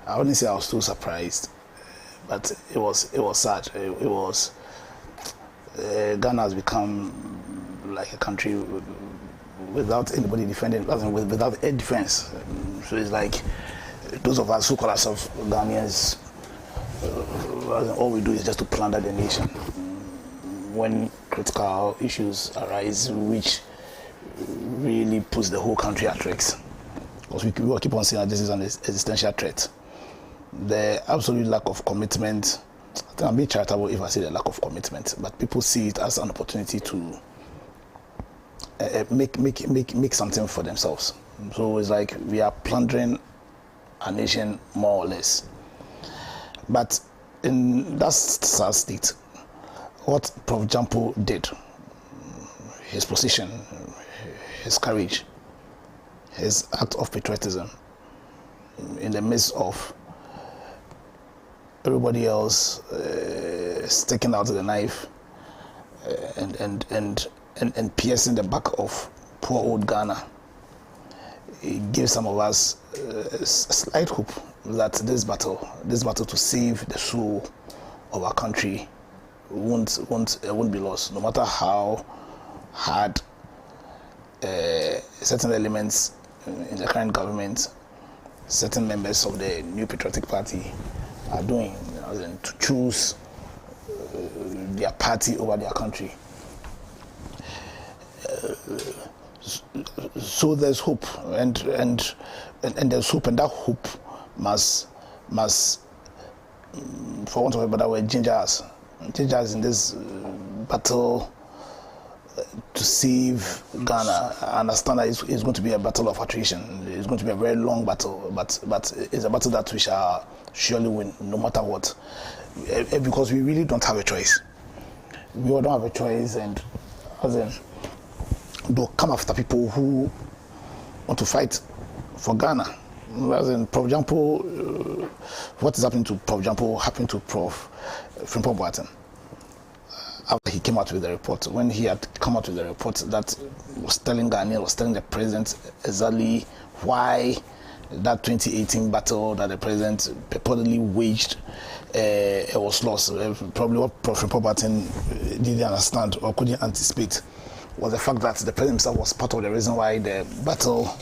I wouldn't say I was too surprised, but it was sad. It was Ghana has become like a country without anybody defending, without a defense. So it's like those of us who call ourselves Ghanaians, all we do is just to plunder the nation. When critical issues arise, which really puts the whole country at risk, because we will keep on saying that this is an existential threat. The absolute lack of commitment, I think I'm being charitable if I say the lack of commitment, but people see it as an opportunity to make something for themselves. So it's like we are plundering a nation more or less. But in that sad state, what Prof. Jampo did, his position, his courage, his act of patriotism in the midst of everybody else sticking out the knife and piercing the back of poor old Ghana, it gives some of us a slight hope that this battle to save the soul of our country won't be lost, no matter how hard certain elements in the current government, certain members of the New Patriotic Party are doing, to choose their party over their country. So there's hope, and there's hope, and that hope must for want of a better word, ginger us in this battle to save Ghana. I understand that it's going to be a battle of attrition. It's going to be a very long battle, but it's a battle that we shall surely win, no matter what, because we really don't have a choice. We don't have a choice, and as in, they'll come after people who want to fight for Ghana. As in Prof. Jampo, what is happening to Prof. Jampo happened to Prof. Frimpong Boateng. After he came out with the report, when he had come out with the report that was telling Ghanaians, was telling the president exactly why that 2018 battle that the president purportedly waged was lost. Probably what Prof. Frimpong Boateng didn't understand or couldn't anticipate was the fact that the president himself was part of the reason why the battle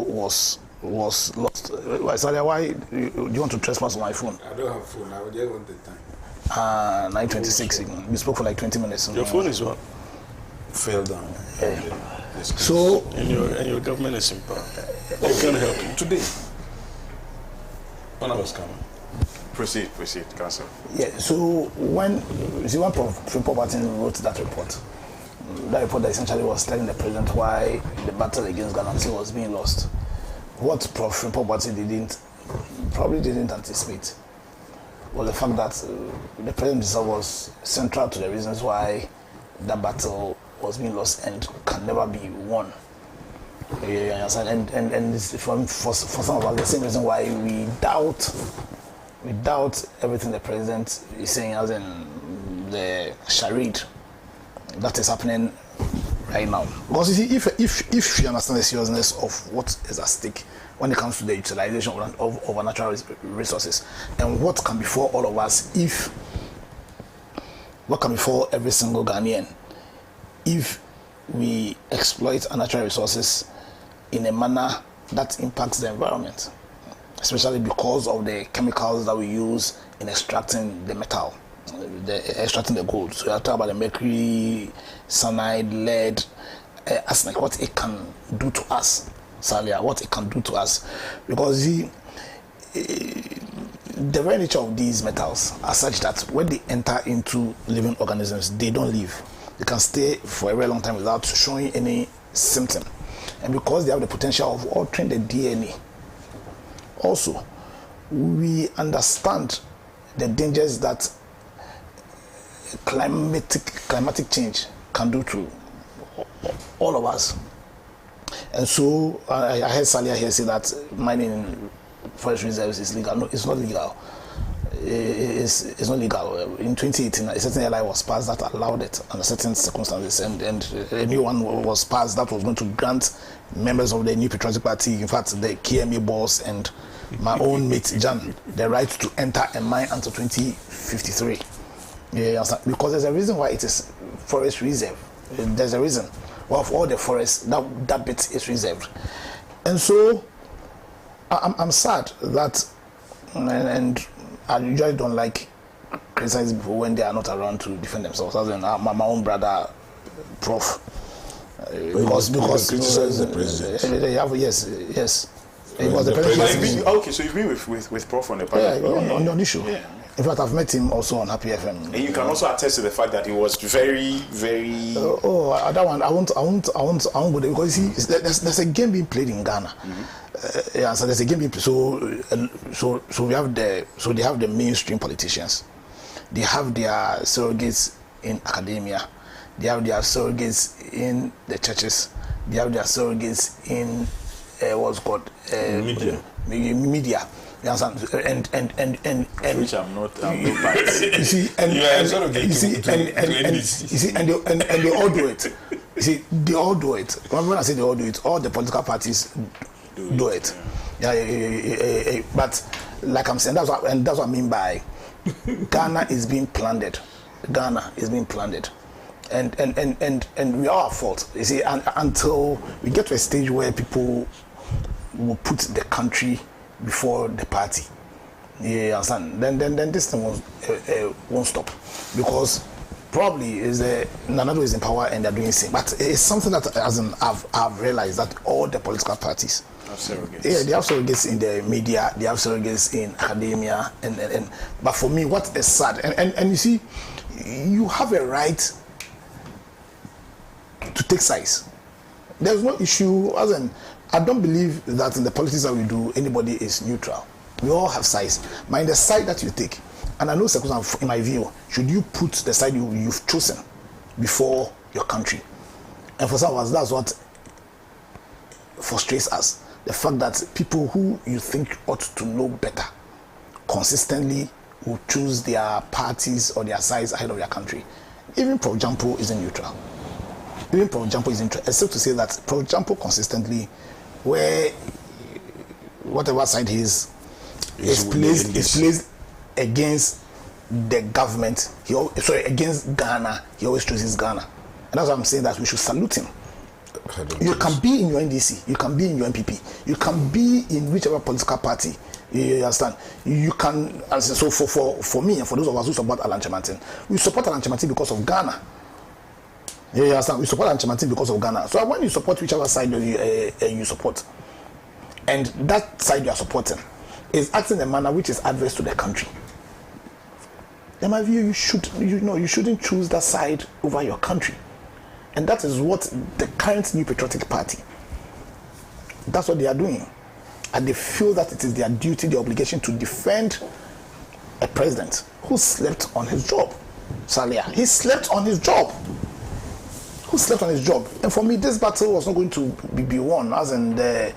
was lost. Sadia, why do you want to trespass on my phone? I don't have phone. I just want the time. 9:26. You spoke for like 20 minutes. Your phone is what? Fell down. So and your government is in power. You can't help it. Today, when I was coming. Proceed, Council. yeah. So when Prof. Frimpong Boateng wrote that report that essentially was telling the president why the battle against Ghana was being lost, what Prof. Frimpong Boateng probably didn't anticipate was the fact that the president himself was central to the reasons why that battle was being lost and can never be won. You understand? And it's for some of us the same reason why we doubt everything the president is saying, as in the charade that is happening right now. Because you see, if you understand the seriousness of what is at stake when it comes to the utilization of our natural resources, and what can befall all of us, what can befall every single Ghanaian if we exploit our natural resources in a manner that impacts the environment, especially because of the chemicals that we use in extracting the metal, extracting the gold. So you talk about the mercury, cyanide, lead, arsenic, what it can do to us, Salia, what it can do to us. Because the very nature of these metals are such that when they enter into living organisms, they don't live. They can stay for a very long time without showing any symptom. And because they have the potential of altering the DNA, also, we understand the dangers that climatic change can do to all of us. And so I heard Salia here say that mining in forest reserves is legal. No, it's not legal. It's not legal. In 2018, a certain LI was passed that allowed it under certain circumstances, and a new one was passed that was going to grant members of the New Patriotic Party, in fact, the KMA boss and my own mate Jan, the right to enter a mine until 2053. Yeah, because there's a reason why it is forest reserve. There's a reason why of all the forests that bit is reserved, and so I'm sad that and I usually don't like criticizing people when they are not around to defend themselves. As in my own brother, Prof. Because criticize the president. Yes. Because the president. Okay, so you've been with Prof on the panel. Yeah, on the issue. Yeah. In fact, I've met him also on Happy FM. And you can also attest to the fact that he was very. That one I won't go there, because you see, there's a game being played in Ghana. Mm-hmm. So there's a game being played. So they have the mainstream politicians. They have their surrogates in academia. They have their surrogates in the churches. They have their surrogates in what's called media. You understand? And which I'm not biased. You see, and they all do it. You see, they all do it. When I say they all do it, all the political parties do it. Yeah. But like I'm saying, that's what I mean by Ghana is being plundered. Ghana is being plundered. And we are at fault. You see, until we get to a stage where people will put the country before the party, you understand? Then this thing won't stop, because probably Nanado is in power and they're doing the same. But it's something that I've realized that all the political parties have surrogates. Yeah, they have surrogates in the media, they have surrogates in academia, and but for me, what is sad, and you see, you have a right to take sides. There's no issue, as in, I don't believe that in the politics that we do, anybody is neutral. We all have sides. Mind the side that you take. And I know, in my view, should you put the side you've chosen before your country? And for some of us, that's what frustrates us. The fact that people who you think ought to know better consistently will choose their parties or their sides ahead of their country. Even Prof. Jampo isn't neutral. Except to say that Prof. Jampo consistently, where whatever side he is placed against the government, against Ghana, he always chooses Ghana. And that's why I'm saying that we should salute him. You can be in your NDC, you can be in your MPP, you can be in whichever political party. You understand? You can. So for me and for those of us who support Alan Chemantin, we support Alan Chemantin because of Ghana. You understand? We support Alan Chemantin because of Ghana. So when you support whichever side you support, and that side you are supporting is acting in a manner which is adverse to the country, in my view, you shouldn't choose that side over your country. And that is what the current New Patriotic Party, that's what they are doing. And they feel that it is their duty, their obligation to defend a president who slept on his job. Salia, he slept on his job. who slept on his job. And for me, this battle was not going to be won, as in the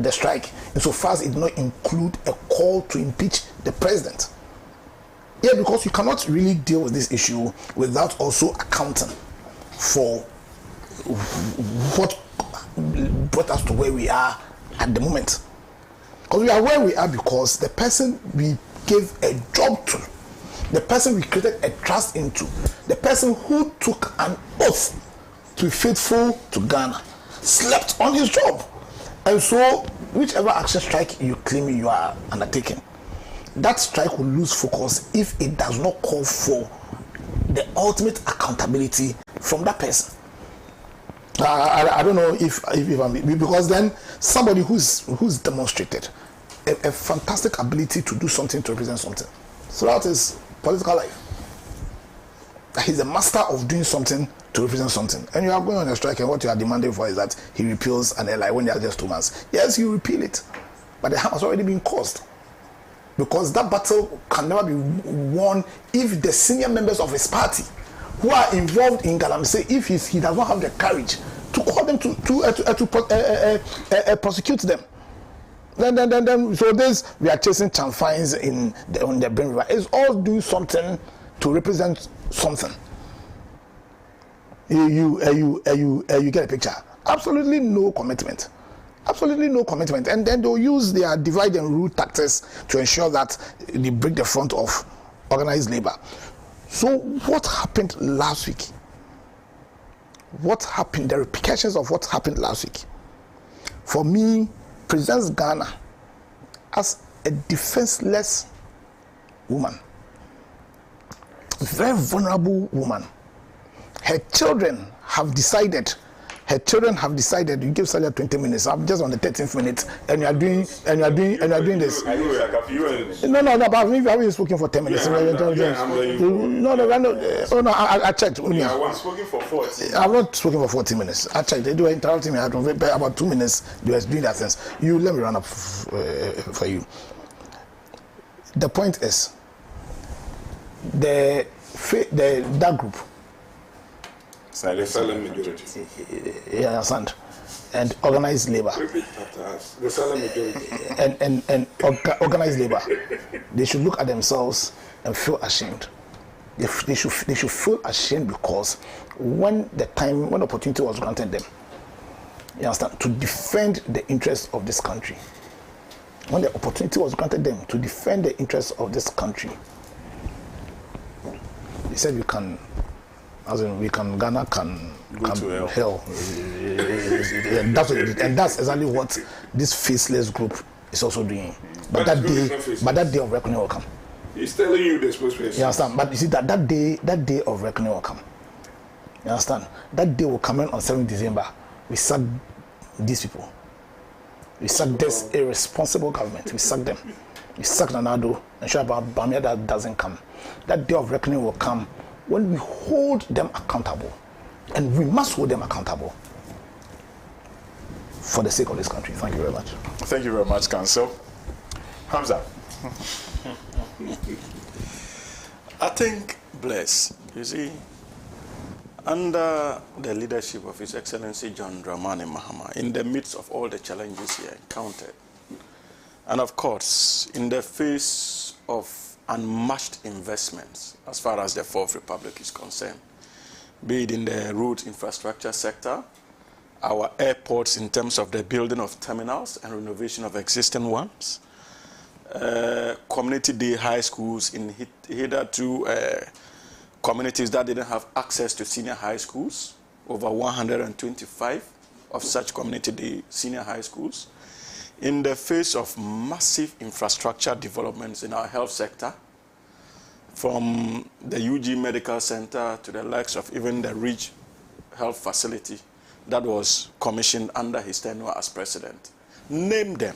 strike, insofar as it did not include a call to impeach the president. Yeah, because you cannot really deal with this issue without also accounting for what brought us to where we are at the moment. Because we are where we are because the person we gave a job to, the person we created a trust into, the person who took an oath to be faithful to Ghana, slept on his job. And so, whichever action strike you claim you are undertaking, that strike will lose focus if it does not call for the ultimate accountability from that person. I don't know if I'm, because then somebody who's demonstrated a fantastic ability to do something, to represent something throughout his political life. He's a master of doing something to represent something. And you are going on a strike, and what you are demanding for is that he repeals an LI when they are just 2 months. Yes, you repeal it, but the harm has already been caused. Because that battle can never be won if the senior members of his party who are involved in Galamsey, if he does not have the courage to call them to prosecute them. Then so this, we are chasing chamfines on the Brain River. It's all doing something to represent something. You get a picture. Absolutely no commitment. Absolutely no commitment. And then they'll use their divide and rule tactics to ensure that they break the front of organized labor. So what happened last week? What happened, the repercussions of what happened last week, for me, presents Ghana as a defenseless woman. Very vulnerable woman. Her children have decided, you give Salia 20 minutes. I'm just on the 13th minute, and you are doing this. No, but I've been speaking for 10 minutes. I checked. I'm speaking for 40. I'm not speaking for 40 minutes. I checked. They were interrupting me. I had about 2 minutes. They were doing that things. Let me run up for you. The point is, that group. The silent majority. Yeah, understand. And organized labor. The silent majority. And organized labor. They should look at themselves and feel ashamed. They should feel ashamed because when opportunity was granted them, you understand, to defend the interests of this country. When the opportunity was granted them to defend the interests of this country, they said Ghana can go to hell. And that's exactly what this faceless group is also doing. But that day of reckoning will come. He's telling you the spokesperson. You understand? But you see that day of reckoning will come. You understand? That day will come in on 7th December. We sack these people. We sack this irresponsible government. We sack them. We sack Nanado and sure about Bamia that doesn't come. That day of reckoning will come when we hold them accountable, and we must hold them accountable for the sake of this country. Thank you very much. Thank you very much, Council. Hamza. I think, bless, you see, under the leadership of His Excellency John Dramani Mahama, in the midst of all the challenges he encountered, and of course, in the face of unmatched investments as far as the Fourth Republic is concerned, be it in the road infrastructure sector, our airports in terms of the building of terminals and renovation of existing ones, community day high schools in hitherto communities that didn't have access to senior high schools, over 125 of such community day senior high schools, in the face of massive infrastructure developments in our health sector, from the UG Medical Center to the likes of even the Ridge Health Facility that was commissioned under his tenure as president. Name them.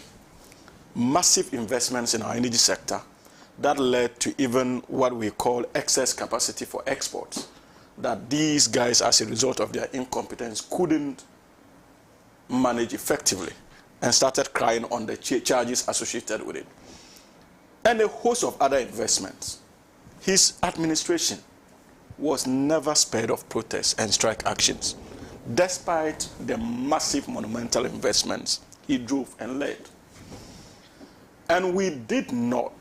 Massive investments in our energy sector that led to even what we call excess capacity for exports, that these guys, as a result of their incompetence, couldn't manage effectively, and started crying on the charges associated with it. And a host of other investments. His administration was never spared of protests and strike actions, despite the massive monumental investments he drove and led. And we did not,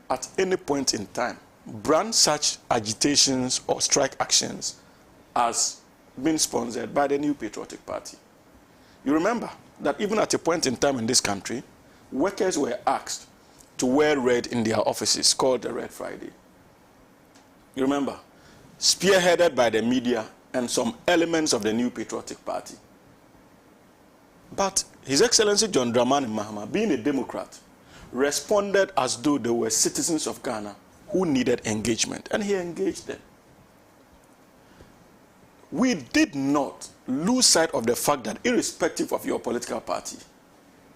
at any point in time, brand such agitations or strike actions as being sponsored by the New Patriotic Party. You remember that even at a point in time in this country, workers were asked to wear red in their offices, called the Red Friday. You remember? Spearheaded by the media and some elements of the New Patriotic Party. But His Excellency John Dramani Mahama, being a Democrat, responded as though they were citizens of Ghana who needed engagement, and he engaged them. We did not lose sight of the fact that irrespective of your political party,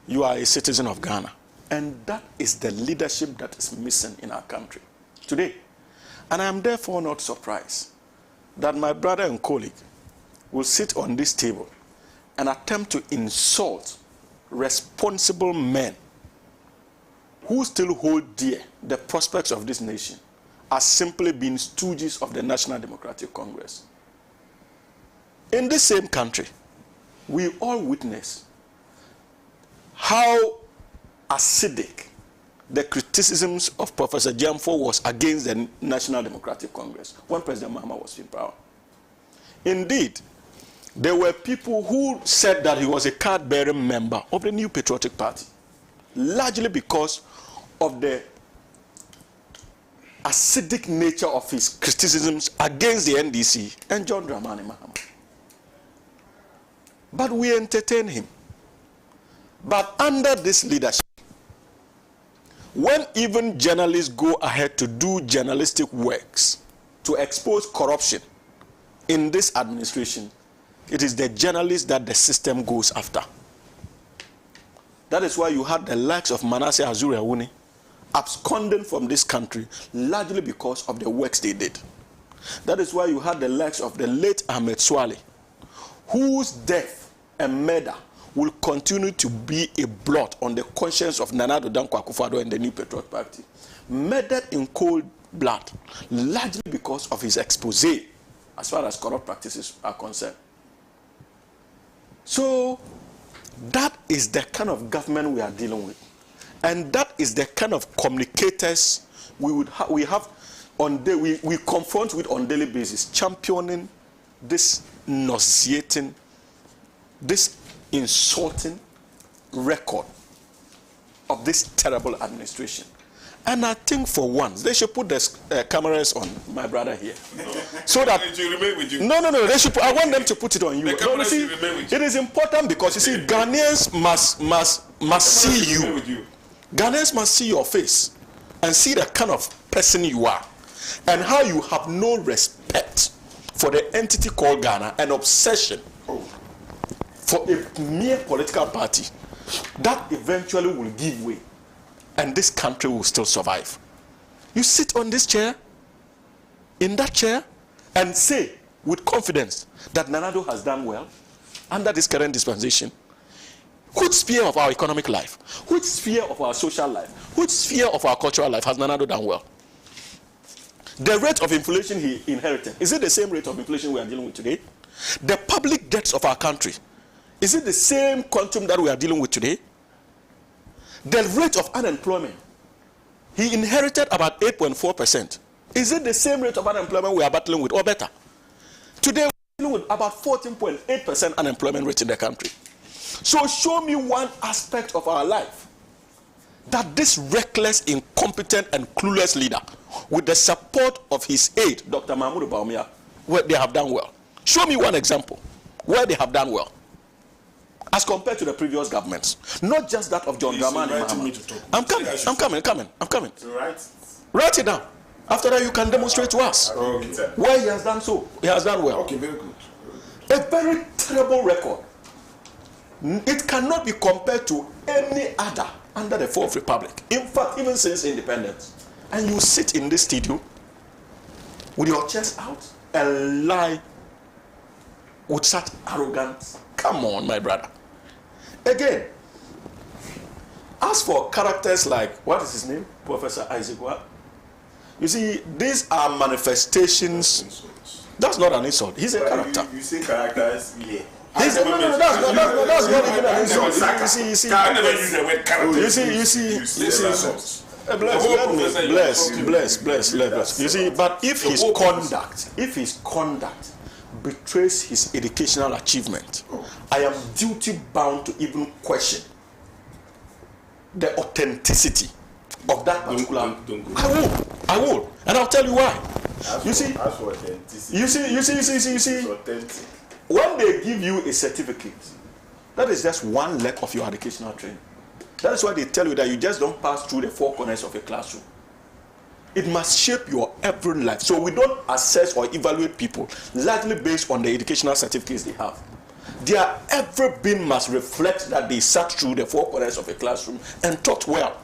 you are a citizen of Ghana. And that is the leadership that is missing in our country today. And I am therefore not surprised that my brother and colleague will sit on this table and attempt to insult responsible men who still hold dear the prospects of this nation as simply being stooges of the National Democratic Congress. In this same country, we all witness how acidic the criticisms of Professor Jamfo was against the National Democratic Congress when President Mahama was in power. Indeed, there were people who said that he was a card-bearing member of the New Patriotic Party, largely because of the acidic nature of his criticisms against the NDC and John Dramani Mahama. But we entertain him. But under this leadership, when even journalists go ahead to do journalistic works to expose corruption in this administration, it is the journalists that the system goes after. That is why you had the likes of Manasseh Azuri-Awuni absconding from this country largely because of the works they did. That is why you had the likes of the late Ahmed Swale, whose death and murder will continue to be a blot on the conscience of Nana Addo Dankwa Akufo-Addo and the New Patriot Party. Murdered in cold blood, largely because of his expose as far as corrupt practices are concerned. So that is the kind of government we are dealing with. And that is the kind of communicators we confront with on daily basis, championing this nauseating, this insulting record of this terrible administration. And I think for once, they should put the cameras on my brother here. So that it will remain with you. No, they should I want them to put it on you. The cameras See, will remain with it is important because you see, Ghanaians must see you. Ghanaians must see your face and see the kind of person you are and how you have no respect for the entity called Ghana, an obsession for a mere political party that eventually will give way and this country will still survive. You sit on this chair, in that chair, and say with confidence that Nana Addo has done well under this current dispensation. Which sphere of our economic life, which sphere of our social life, which sphere of our cultural life has Nana Addo done well? The rate of inflation he inherited, is it the same rate of inflation we are dealing with today? The public debts of our country, is it the same quantum that we are dealing with today? The rate of unemployment, he inherited about 8.4%. Is it the same rate of unemployment we are battling with or better? Today we are dealing with about 14.8% unemployment rate in the country. So show me one aspect of our life that this reckless, incompetent, and clueless leader, with the support of his aide, Dr. Mahmoud Bawumia, where they have done well. Show me one example where they have done well, as compared to the previous governments. Not just that of John Dramani Mahama. I'm coming. Write it down. After that, you can demonstrate to us where he has done so. He has done well. Okay, very good. A very terrible record. It cannot be compared to any other under the Fourth Republic. In fact, even since independence. And you sit in this studio with your chest out and lie with such arrogance. Come on, my brother. Again, as for characters like, what is his name? Professor Isaac Wa. You see, these are manifestations. That's not an insult. He's a character. You say characters, yeah. That's not even an insult. You see, I never use the word character. you see. Bless. You see, but if his conduct betrays his educational achievement, I am duty bound to even question the authenticity of that particular. I will, and I'll tell you why. You see, when they give you a certificate, that is just one leg of your educational training. That is why they tell you that you just don't pass through the four corners of a classroom. It must shape your every life. So we don't assess or evaluate people largely based on the educational certificates they have. Their every being must reflect that they sat through the four corners of a classroom and taught well.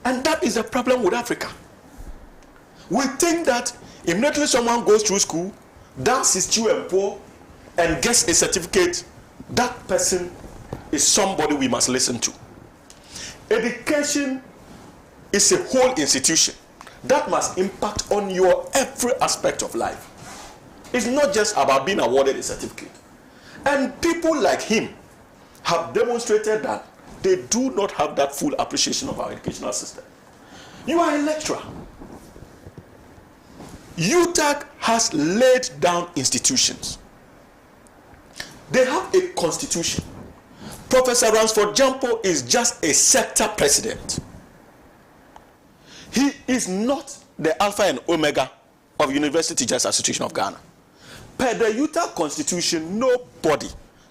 And that is the problem with Africa. We think that immediately someone goes through school, does his stew and pour, and gets a certificate, that person is somebody we must listen to. Education is a whole institution that must impact on your every aspect of life. It's not just about being awarded a certificate. And people like him have demonstrated that they do not have that full appreciation of our educational system. You are a lecturer. UTAG has laid down institutions. They have a constitution. Professor Ransford Jampo is just a sector president. He is not the alpha and omega of University Teachers Association of Ghana. Per the UTAG constitution, nobody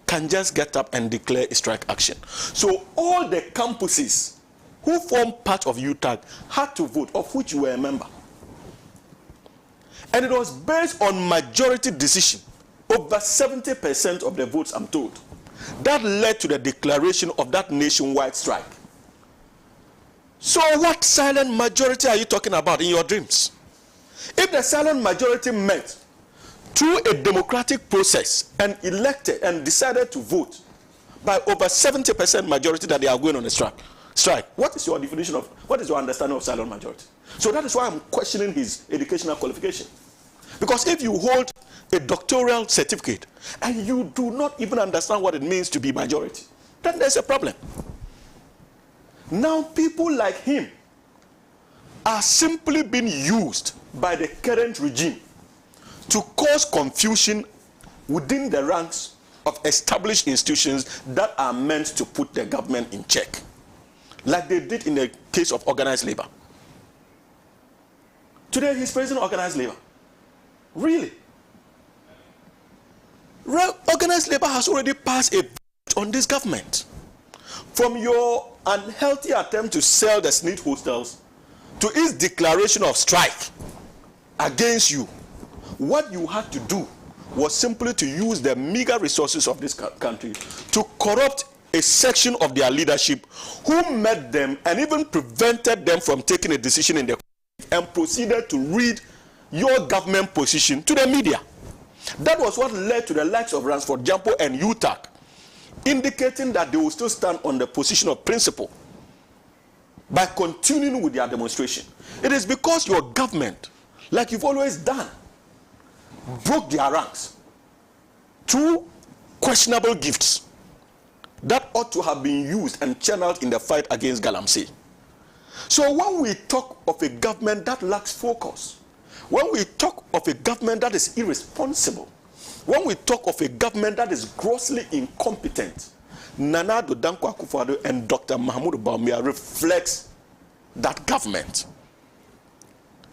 can just get up and declare a strike action. So all the campuses who form part of UTAG had to vote, of which you were a member. And it was based on majority decision, over 70% of the votes, I'm told, that led to the declaration of that nationwide strike. So what silent majority are you talking about in your dreams? If the silent majority met through a democratic process and elected and decided to vote by over 70% majority that they are going on a strike, what is your definition of, what is your understanding of silent majority? So that is why I'm questioning his educational qualification. Because if you hold a doctoral certificate and you do not even understand what it means to be majority, then there's a problem. Now people like him are simply being used by the current regime to cause confusion within the ranks of established institutions that are meant to put the government in check, like they did in the case of organized labor. Today he's praising organized labor. Really? Organized labor has already passed a vote on this government. From your unhealthy attempt to sell the SNIT hostels to its declaration of strike against you, what you had to do was simply to use the meager resources of this country to corrupt a section of their leadership who met them and even prevented them from taking a decision in the and proceeded to read your government position to the media. That was what led to the likes of Ransford Jampo and UTAG indicating that they will still stand on the position of principle by continuing with their demonstration. It is because your government, like you've always done, broke their ranks through questionable gifts that ought to have been used and channeled in the fight against Galamsey. So when we talk of a government that lacks focus, when we talk of a government that is irresponsible, when we talk of a government that is grossly incompetent, Nana Addo Dankwa Akufo-Addo and Dr. Mahmoud Bawumia reflects that government.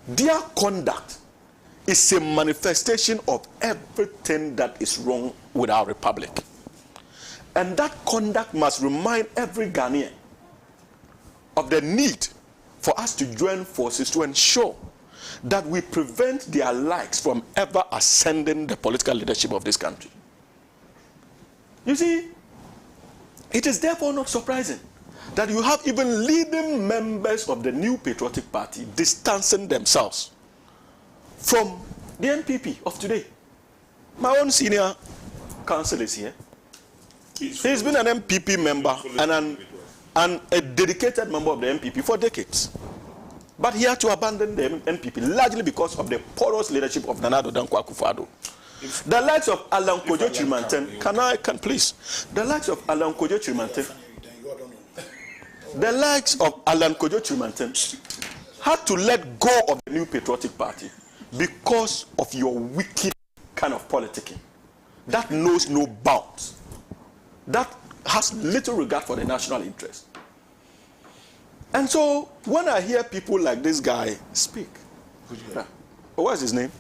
Their conduct is a manifestation of everything that is wrong with our republic. And that conduct must remind every Ghanaian of the need for us to join forces to ensure that we prevent their likes from ever ascending the political leadership of this country. You see, it is therefore not surprising that you have even leading members of the New Patriotic Party distancing themselves from the NPP of today. My own senior counsel is here. He's been an MPP member and a dedicated member of the MPP for decades. But he had to abandon the NPP largely because of the porous leadership of Nana Addo Dankwa Akufo-Addo. The likes of Alan Kojo Chirimanten, please? The likes of Alan Kojo Chirimanten, the likes of Alan Kojo Chirimanten had to let go of the New Patriotic Party because of your wicked kind of politicking that knows no bounds, that has little regard for the national interest. And so when I hear people like this guy speak, what's his name?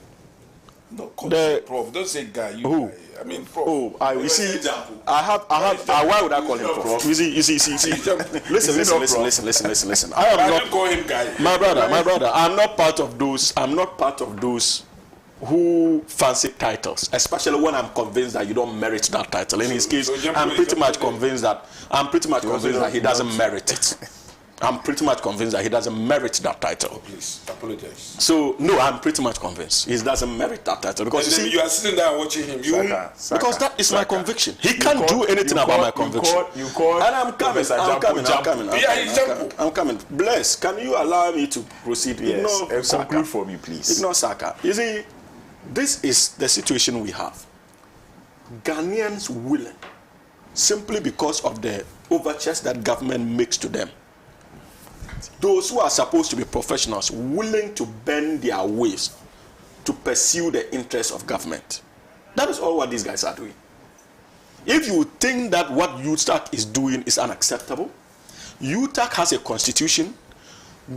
No, Prof. Don't say guy. Who? Guy. I mean, Prof. Oh, you see, why would I call him Prof? You see. Listen. I don't call him guy. My brother. I'm not part of those who fancy titles, especially when I'm convinced that you don't merit that title. In his case, I'm pretty much convinced that he doesn't merit it. I'm pretty much convinced that he doesn't merit that title. Oh, please, apologize. So, no, I'm pretty much convinced he doesn't merit that title. Because you are sitting there watching him. Because that is my conviction. He can't do anything about my conviction. And I'm coming. Bless, can you allow me to proceed? Yes, conclude for me, please. Ignore Saka. You see, this is the situation we have. Ghanaians willing, simply because of the overtures that government makes to them. Those who are supposed to be professionals willing to bend their ways to pursue the interests of government. That is all what these guys are doing. If you think that what UTAG is doing is unacceptable, UTAG has a constitution.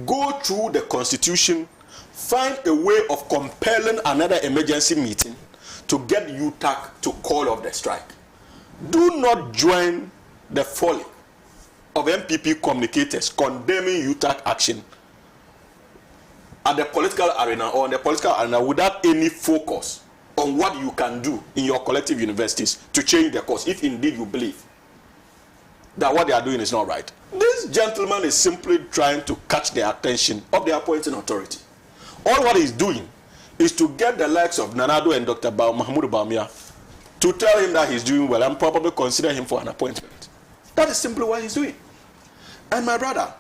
Go through the constitution, find a way of compelling another emergency meeting to get UTAG to call off the strike. Do not join the folly of MPP communicators condemning UTAG action at the political arena or on the political arena without any focus on what you can do in your collective universities to change the course, if indeed you believe that what they are doing is not right. This gentleman is simply trying to catch the attention of the appointing authority. All what he's doing is to get the likes of Nana Addo and Dr. Mahmoud Bawumia to tell him that he's doing well and probably consider him for an appointment. That is simply what he's doing. And my brother,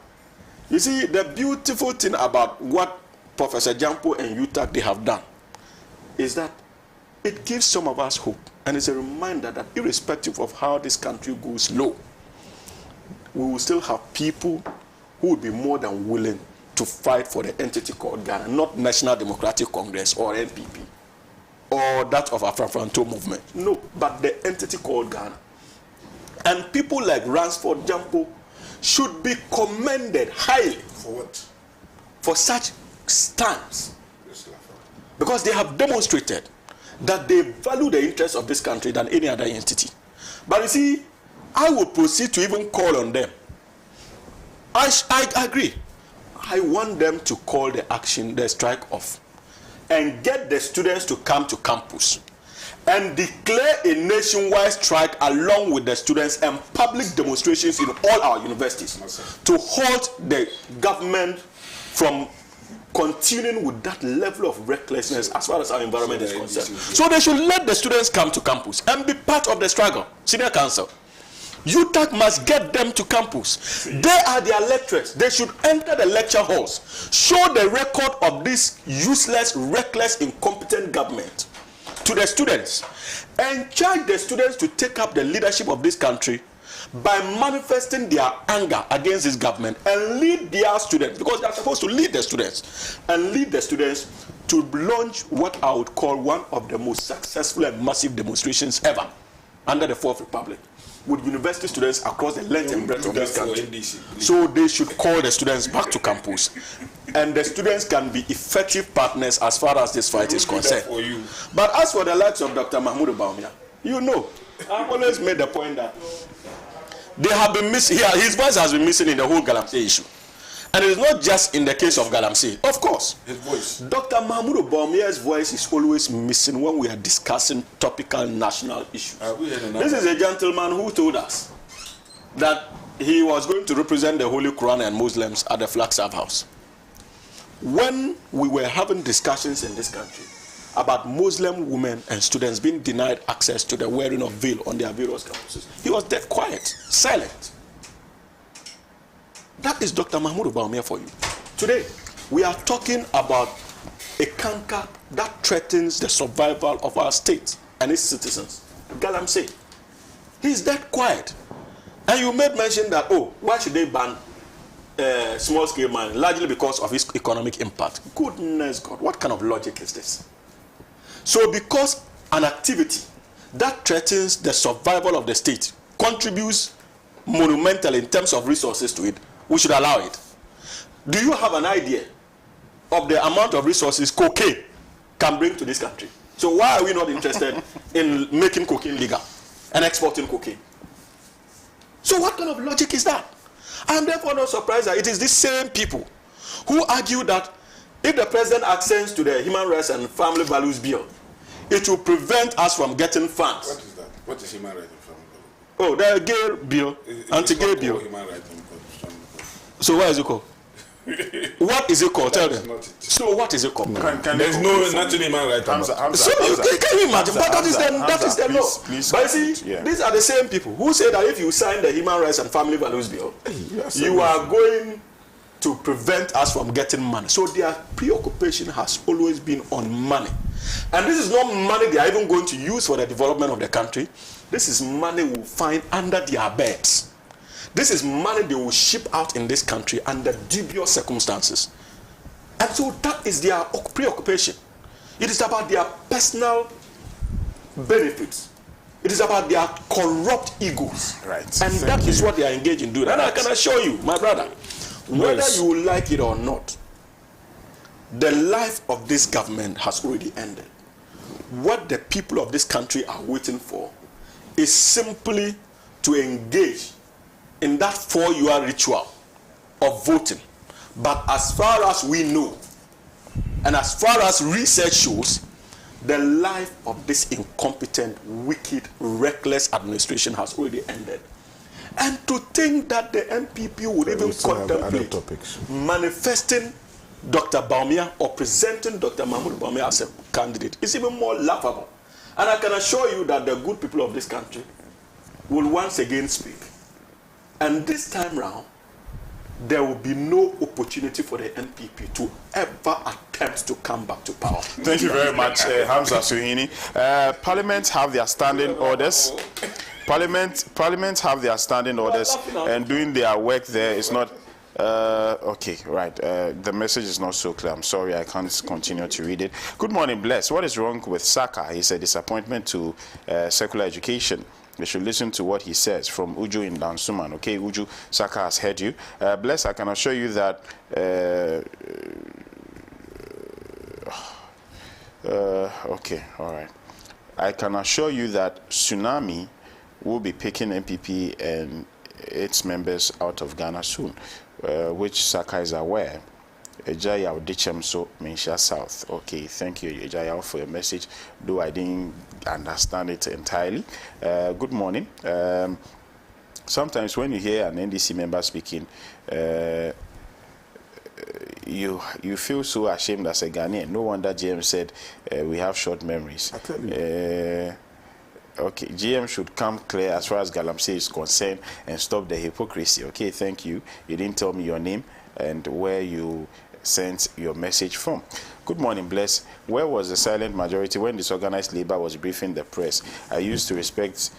you see, the beautiful thing about what Professor Jampo and UTAG they have done is that it gives some of us hope. And it's a reminder that irrespective of how this country goes low, we will still have people who would be more than willing to fight for the entity called Ghana, not National Democratic Congress or NPP or that of Afro-Franto movement. No, but the entity called Ghana. And people like Ransford Jampo should be commended highly. For what? For such stance. Because they have demonstrated that they value the interests of this country than any other entity. But you see, I would proceed to even call on them. I agree. I want them to call the strike off and get the students to come to campus and declare a nationwide strike along with the students and public demonstrations in all our universities to halt the government from continuing with that level of recklessness as far as our environment is concerned. So they should let the students come to campus and be part of the struggle. Senior Council, UTAG must get them to campus. They are their lecturers. They should enter the lecture halls, show the record of this useless, reckless, incompetent government to the students, and charge the students to take up the leadership of this country by manifesting their anger against this government and lead their students, because they are supposed to lead the students, and lead the students to launch what I would call one of the most successful and massive demonstrations ever under the Fourth Republic, with university students across the length and breadth of this country. So they should call the students back to campus, and the students can be effective partners as far as this fight is concerned. But as for the likes of Dr. Mahmoud Bawumia, you know, I've always made the point that they have been missing. His voice has been missing in the whole Galamsey issue. And it is not just in the case of Galamsey. Of course, his voice. Dr. Mahmoud Bawumia's voice is always missing when we are discussing topical national issues. This is a gentleman who told us that he was going to represent the Holy Quran and Muslims at the Flagstaff House. When we were having discussions in this country about Muslim women and students being denied access to the wearing of veil on their various campuses, he was dead quiet, silent. That is Dr. Mahmoud Bawumia for you. Today, We are talking about a canker that threatens the survival of our state and its citizens. Galamsey, he's that quiet. And you made mention that, oh, why should they ban small-scale mining? Largely because of its economic impact. Goodness God, what kind of logic is this? So because an activity that threatens the survival of the state contributes monumentally in terms of resources to it, we should allow it. Do you have an idea of the amount of resources cocaine can bring to this country? So why are we not interested in making cocaine legal and exporting cocaine? So what kind of logic is that? I am therefore not surprised that it is these same people who argue that if the president accents to the Human Rights and Family Values Bill, it will prevent us from getting funds. What is that? What is human rights and family values? Oh, the gay bill, anti-gay bill. Human rights and family values. So what is it called? What is it called? Tell That is them. not it. So what is it called? There's nothing human rights. So can you imagine? But that is the law. Please But you see, yeah. these are the same people who say that if you sign the Human Rights and Family Values Bill, you are going to prevent us from getting money. So their preoccupation has always been on money. And this is not money they are even going to use for the development of the country. This is money we will find under their beds. This is money they will ship out in this country under dubious circumstances. And so that is their preoccupation. It is about their personal benefits. It is about their corrupt egos. Right. And that is what they are engaged in doing. And I can assure you, my brother, whether you like it or not, the life of this government has already ended. What the people of this country are waiting for is simply to engage in that 4-year ritual of voting. But as far as we know, and as far as research shows, the life of this incompetent, wicked, reckless administration has already ended. And to think that the MPP would even contemplate manifesting Dr. Baumia or presenting Dr. Mahmoud Baumia as a candidate is even more laughable. And I can assure you that the good people of this country will once again speak. And this time round, there will be no opportunity for the NPP to ever attempt to come back to power. Thank you very much, Hamza Suhini. Parliament have their standing orders. Parliament have their standing orders, and doing their work there is not. Okay, right. The message is not so clear. I'm sorry, I can't continue to read it. Good morning, Bless. What is wrong with Saka? He's a disappointment to secular education. They should listen to what he says. From Uju in Dansuman. Okay, Uju, Saka has heard you. Bless, I can assure you that okay, all right. I can assure you that Tsunami will be picking MPP and its members out of Ghana soon, which Saka is aware. Ejaya Odichem so Minsha South. Okay, thank you, Ejaya, for your message, though I didn't understand it entirely. Good morning. Sometimes when you hear an NDC member speaking, you feel so ashamed as a Ghanaian. No wonder GM said we have short memories. I tell you. Okay, GM should come clear as far as Galamsey is concerned and stop the hypocrisy. Okay, thank you. You didn't tell me your name and where you sent your message from. Good morning, Bless. Where was the silent majority when disorganized labor was briefing the press? I used to respect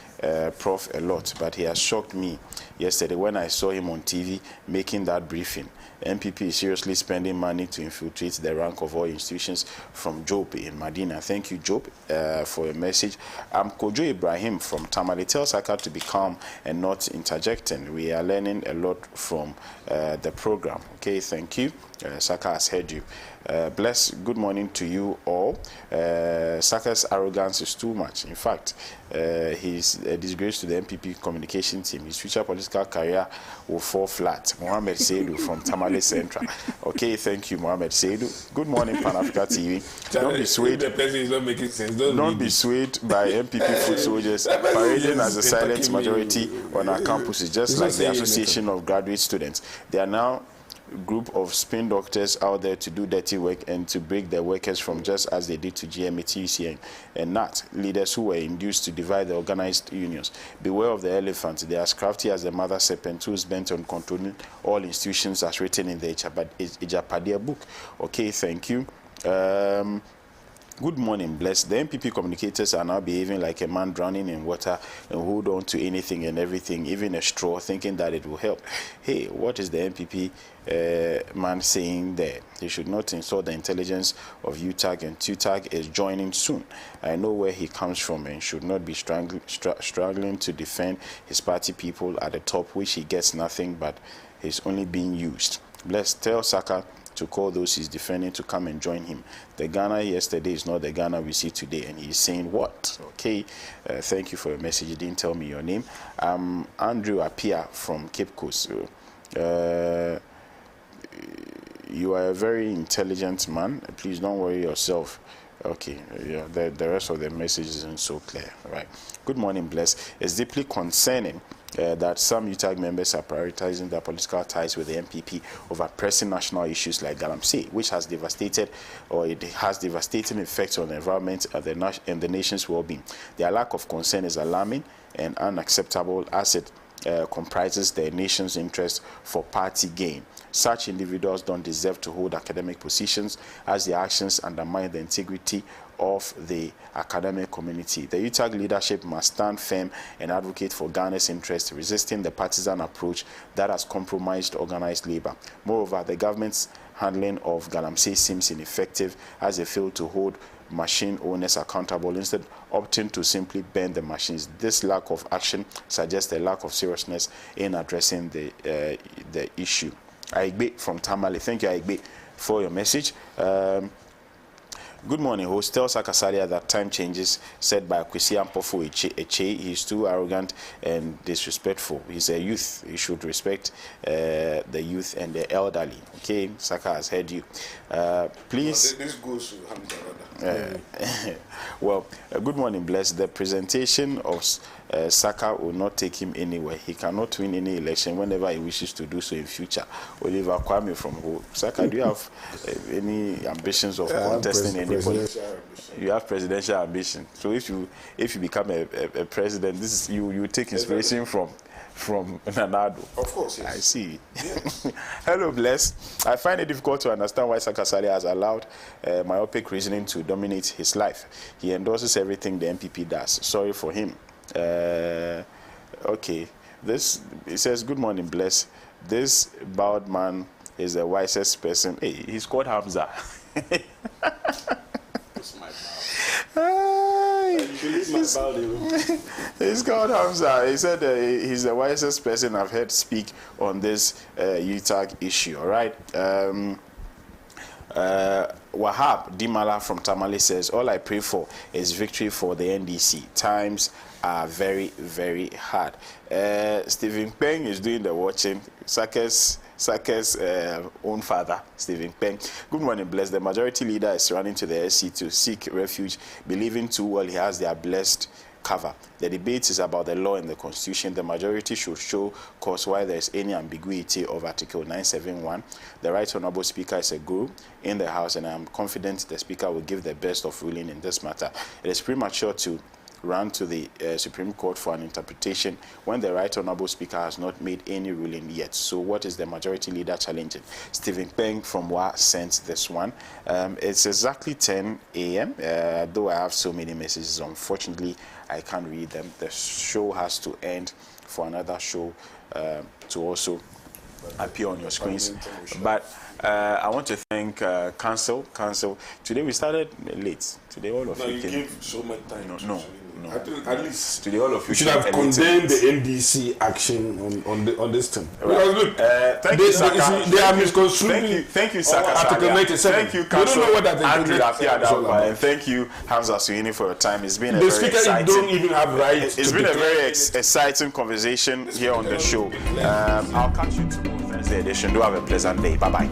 Prof a lot, but he has shocked me yesterday when I saw him on TV making that briefing. MPP is seriously spending money to infiltrate the rank of all institutions. From Job in Medina. Thank you, Job, for your message. I'm Kojo Ibrahim from Tamale. Tell Saka to be calm and not interjecting. We are learning a lot from the program. Okay, thank you. Saka has heard you. Bless, good morning to you all. Saka's arrogance is too much. In fact, he's a disgrace to the MPP communication team. His future political career will fall flat. Mohammed Seidu from Tamale Central. Okay, thank you, Mohammed Seidu. Good morning, Pan Africa TV. Don't be swayed. The person is not making sense. Don't be swayed by MPP foot soldiers parading as a silent majority on our campuses, just like the Association of Graduate Students. They are now group of spin doctors out there to do dirty work and to break their workers from, just as they did to GMA, TUC, and NAT, leaders who were induced to divide the organized unions. Beware of the elephant. They are as crafty as the mother serpent, who is bent on controlling all institutions, as written in the Ejapadia book. Okay, thank you. Good morning, blessed. The MPP communicators are now behaving like a man drowning in water and hold on to anything and everything, even a straw, thinking that it will help. Hey, what is the MPP man saying there? He should not insult the intelligence of UTAG, and UTAG is joining soon. I know where he comes from and should not be struggling to defend his party people at the top, which he gets nothing, but he's only being used. Blessed, tell Saka to call those he's defending to come and join him. The Ghana yesterday is not the Ghana we see today, and he's saying what? Okay, thank you for your message. You didn't tell me your name. Andrew Apia from Cape Coast. You are a very intelligent man. Please don't worry yourself. Okay, yeah, the rest of the message isn't so clear. All right. Good morning, bless. It's deeply concerning that some UTAG members are prioritizing their political ties with the MPP over pressing national issues like Galamsey, which has devastated, or it has devastating effects on the environment and the nation's well-being. Their lack of concern is alarming and unacceptable, as it comprises the nation's interest for party gain. Such individuals don't deserve to hold academic positions, as their actions undermine the integrity of the academic community. The UTAG leadership must stand firm and advocate for Ghana's interests, resisting the partisan approach that has compromised organized labor. Moreover, the government's handling of Galamsey seems ineffective, as they fail to hold machine owners accountable, instead opting to simply ban the machines. This lack of action suggests a lack of seriousness in addressing the issue. Aigbe from Tamale. Thank you, Aigbe, for your message. Good morning, host. Tell Sakasaria that time changes said by Kwesi Ampofo Eche. He's too arrogant and disrespectful. He's a youth. He should respect the youth and the elderly. Okay, Saka has heard you. Please. This goes to Hamza. Well, good morning, bless. The presentation of Saka will not take him anywhere. He cannot win any election whenever he wishes to do so in future. Oliver Kwame from Ho. Saka, do you have any ambitions of contesting any politics? You have presidential ambition. So if you become a president, this is you take inspiration from Nanado. Of course, yes. I see. Yes. Hello, bless. I find it difficult to understand why Sakasaria has allowed myopic reasoning to dominate his life. He endorses everything the MPP does. Sorry for him. Okay. It says, good morning, bless. This bowed man is the wisest person. Hey, he's called Hamza. It's my mouth. He's called Hamza. He said he's the wisest person I've heard speak on this UTAG issue. All right. Wahab Dimala from Tamale says, all I pray for is victory for the NDC. Times are very, very hard. Stephen Peng is doing the watching. Saka's own father, Stephen Peng. Good morning, bless. The majority leader is running to the SC to seek refuge, believing too well he has their blessed cover. The debate is about the law and the constitution. The majority should show cause why there is any ambiguity of Article 971. The Right Honourable Speaker is a guru in the House, and I am confident the Speaker will give the best of ruling in this matter. It is premature to run to the Supreme Court for an interpretation when the Right Honourable Speaker has not made any ruling yet. So what is the majority leader challenging? Stephen Peng from WA sent this one. It's exactly 10 a.m. Though I have so many messages, unfortunately, I can't read them. The show has to end for another show to also appear on your screens. But I want to thank Council. Today we started late. Today all of you came. Gave so much time. No. I think at least today all of you should have condemned the NDC action on this thing. Right. Because look, thank you, Saka. They are misconstruing. Thank you, Saka. Article 97. Thank you, Council. You don't know what that Andrew Afia, and thank you, Hamza Suini, for your time. It's been a the very speaker exciting. Don't even have rights. It's been a very exciting conversation here on the show. I'll catch you tomorrow Thursday edition. Do have a pleasant day. Bye bye.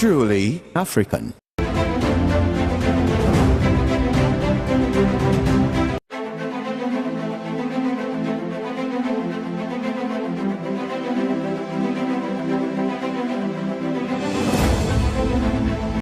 truly African.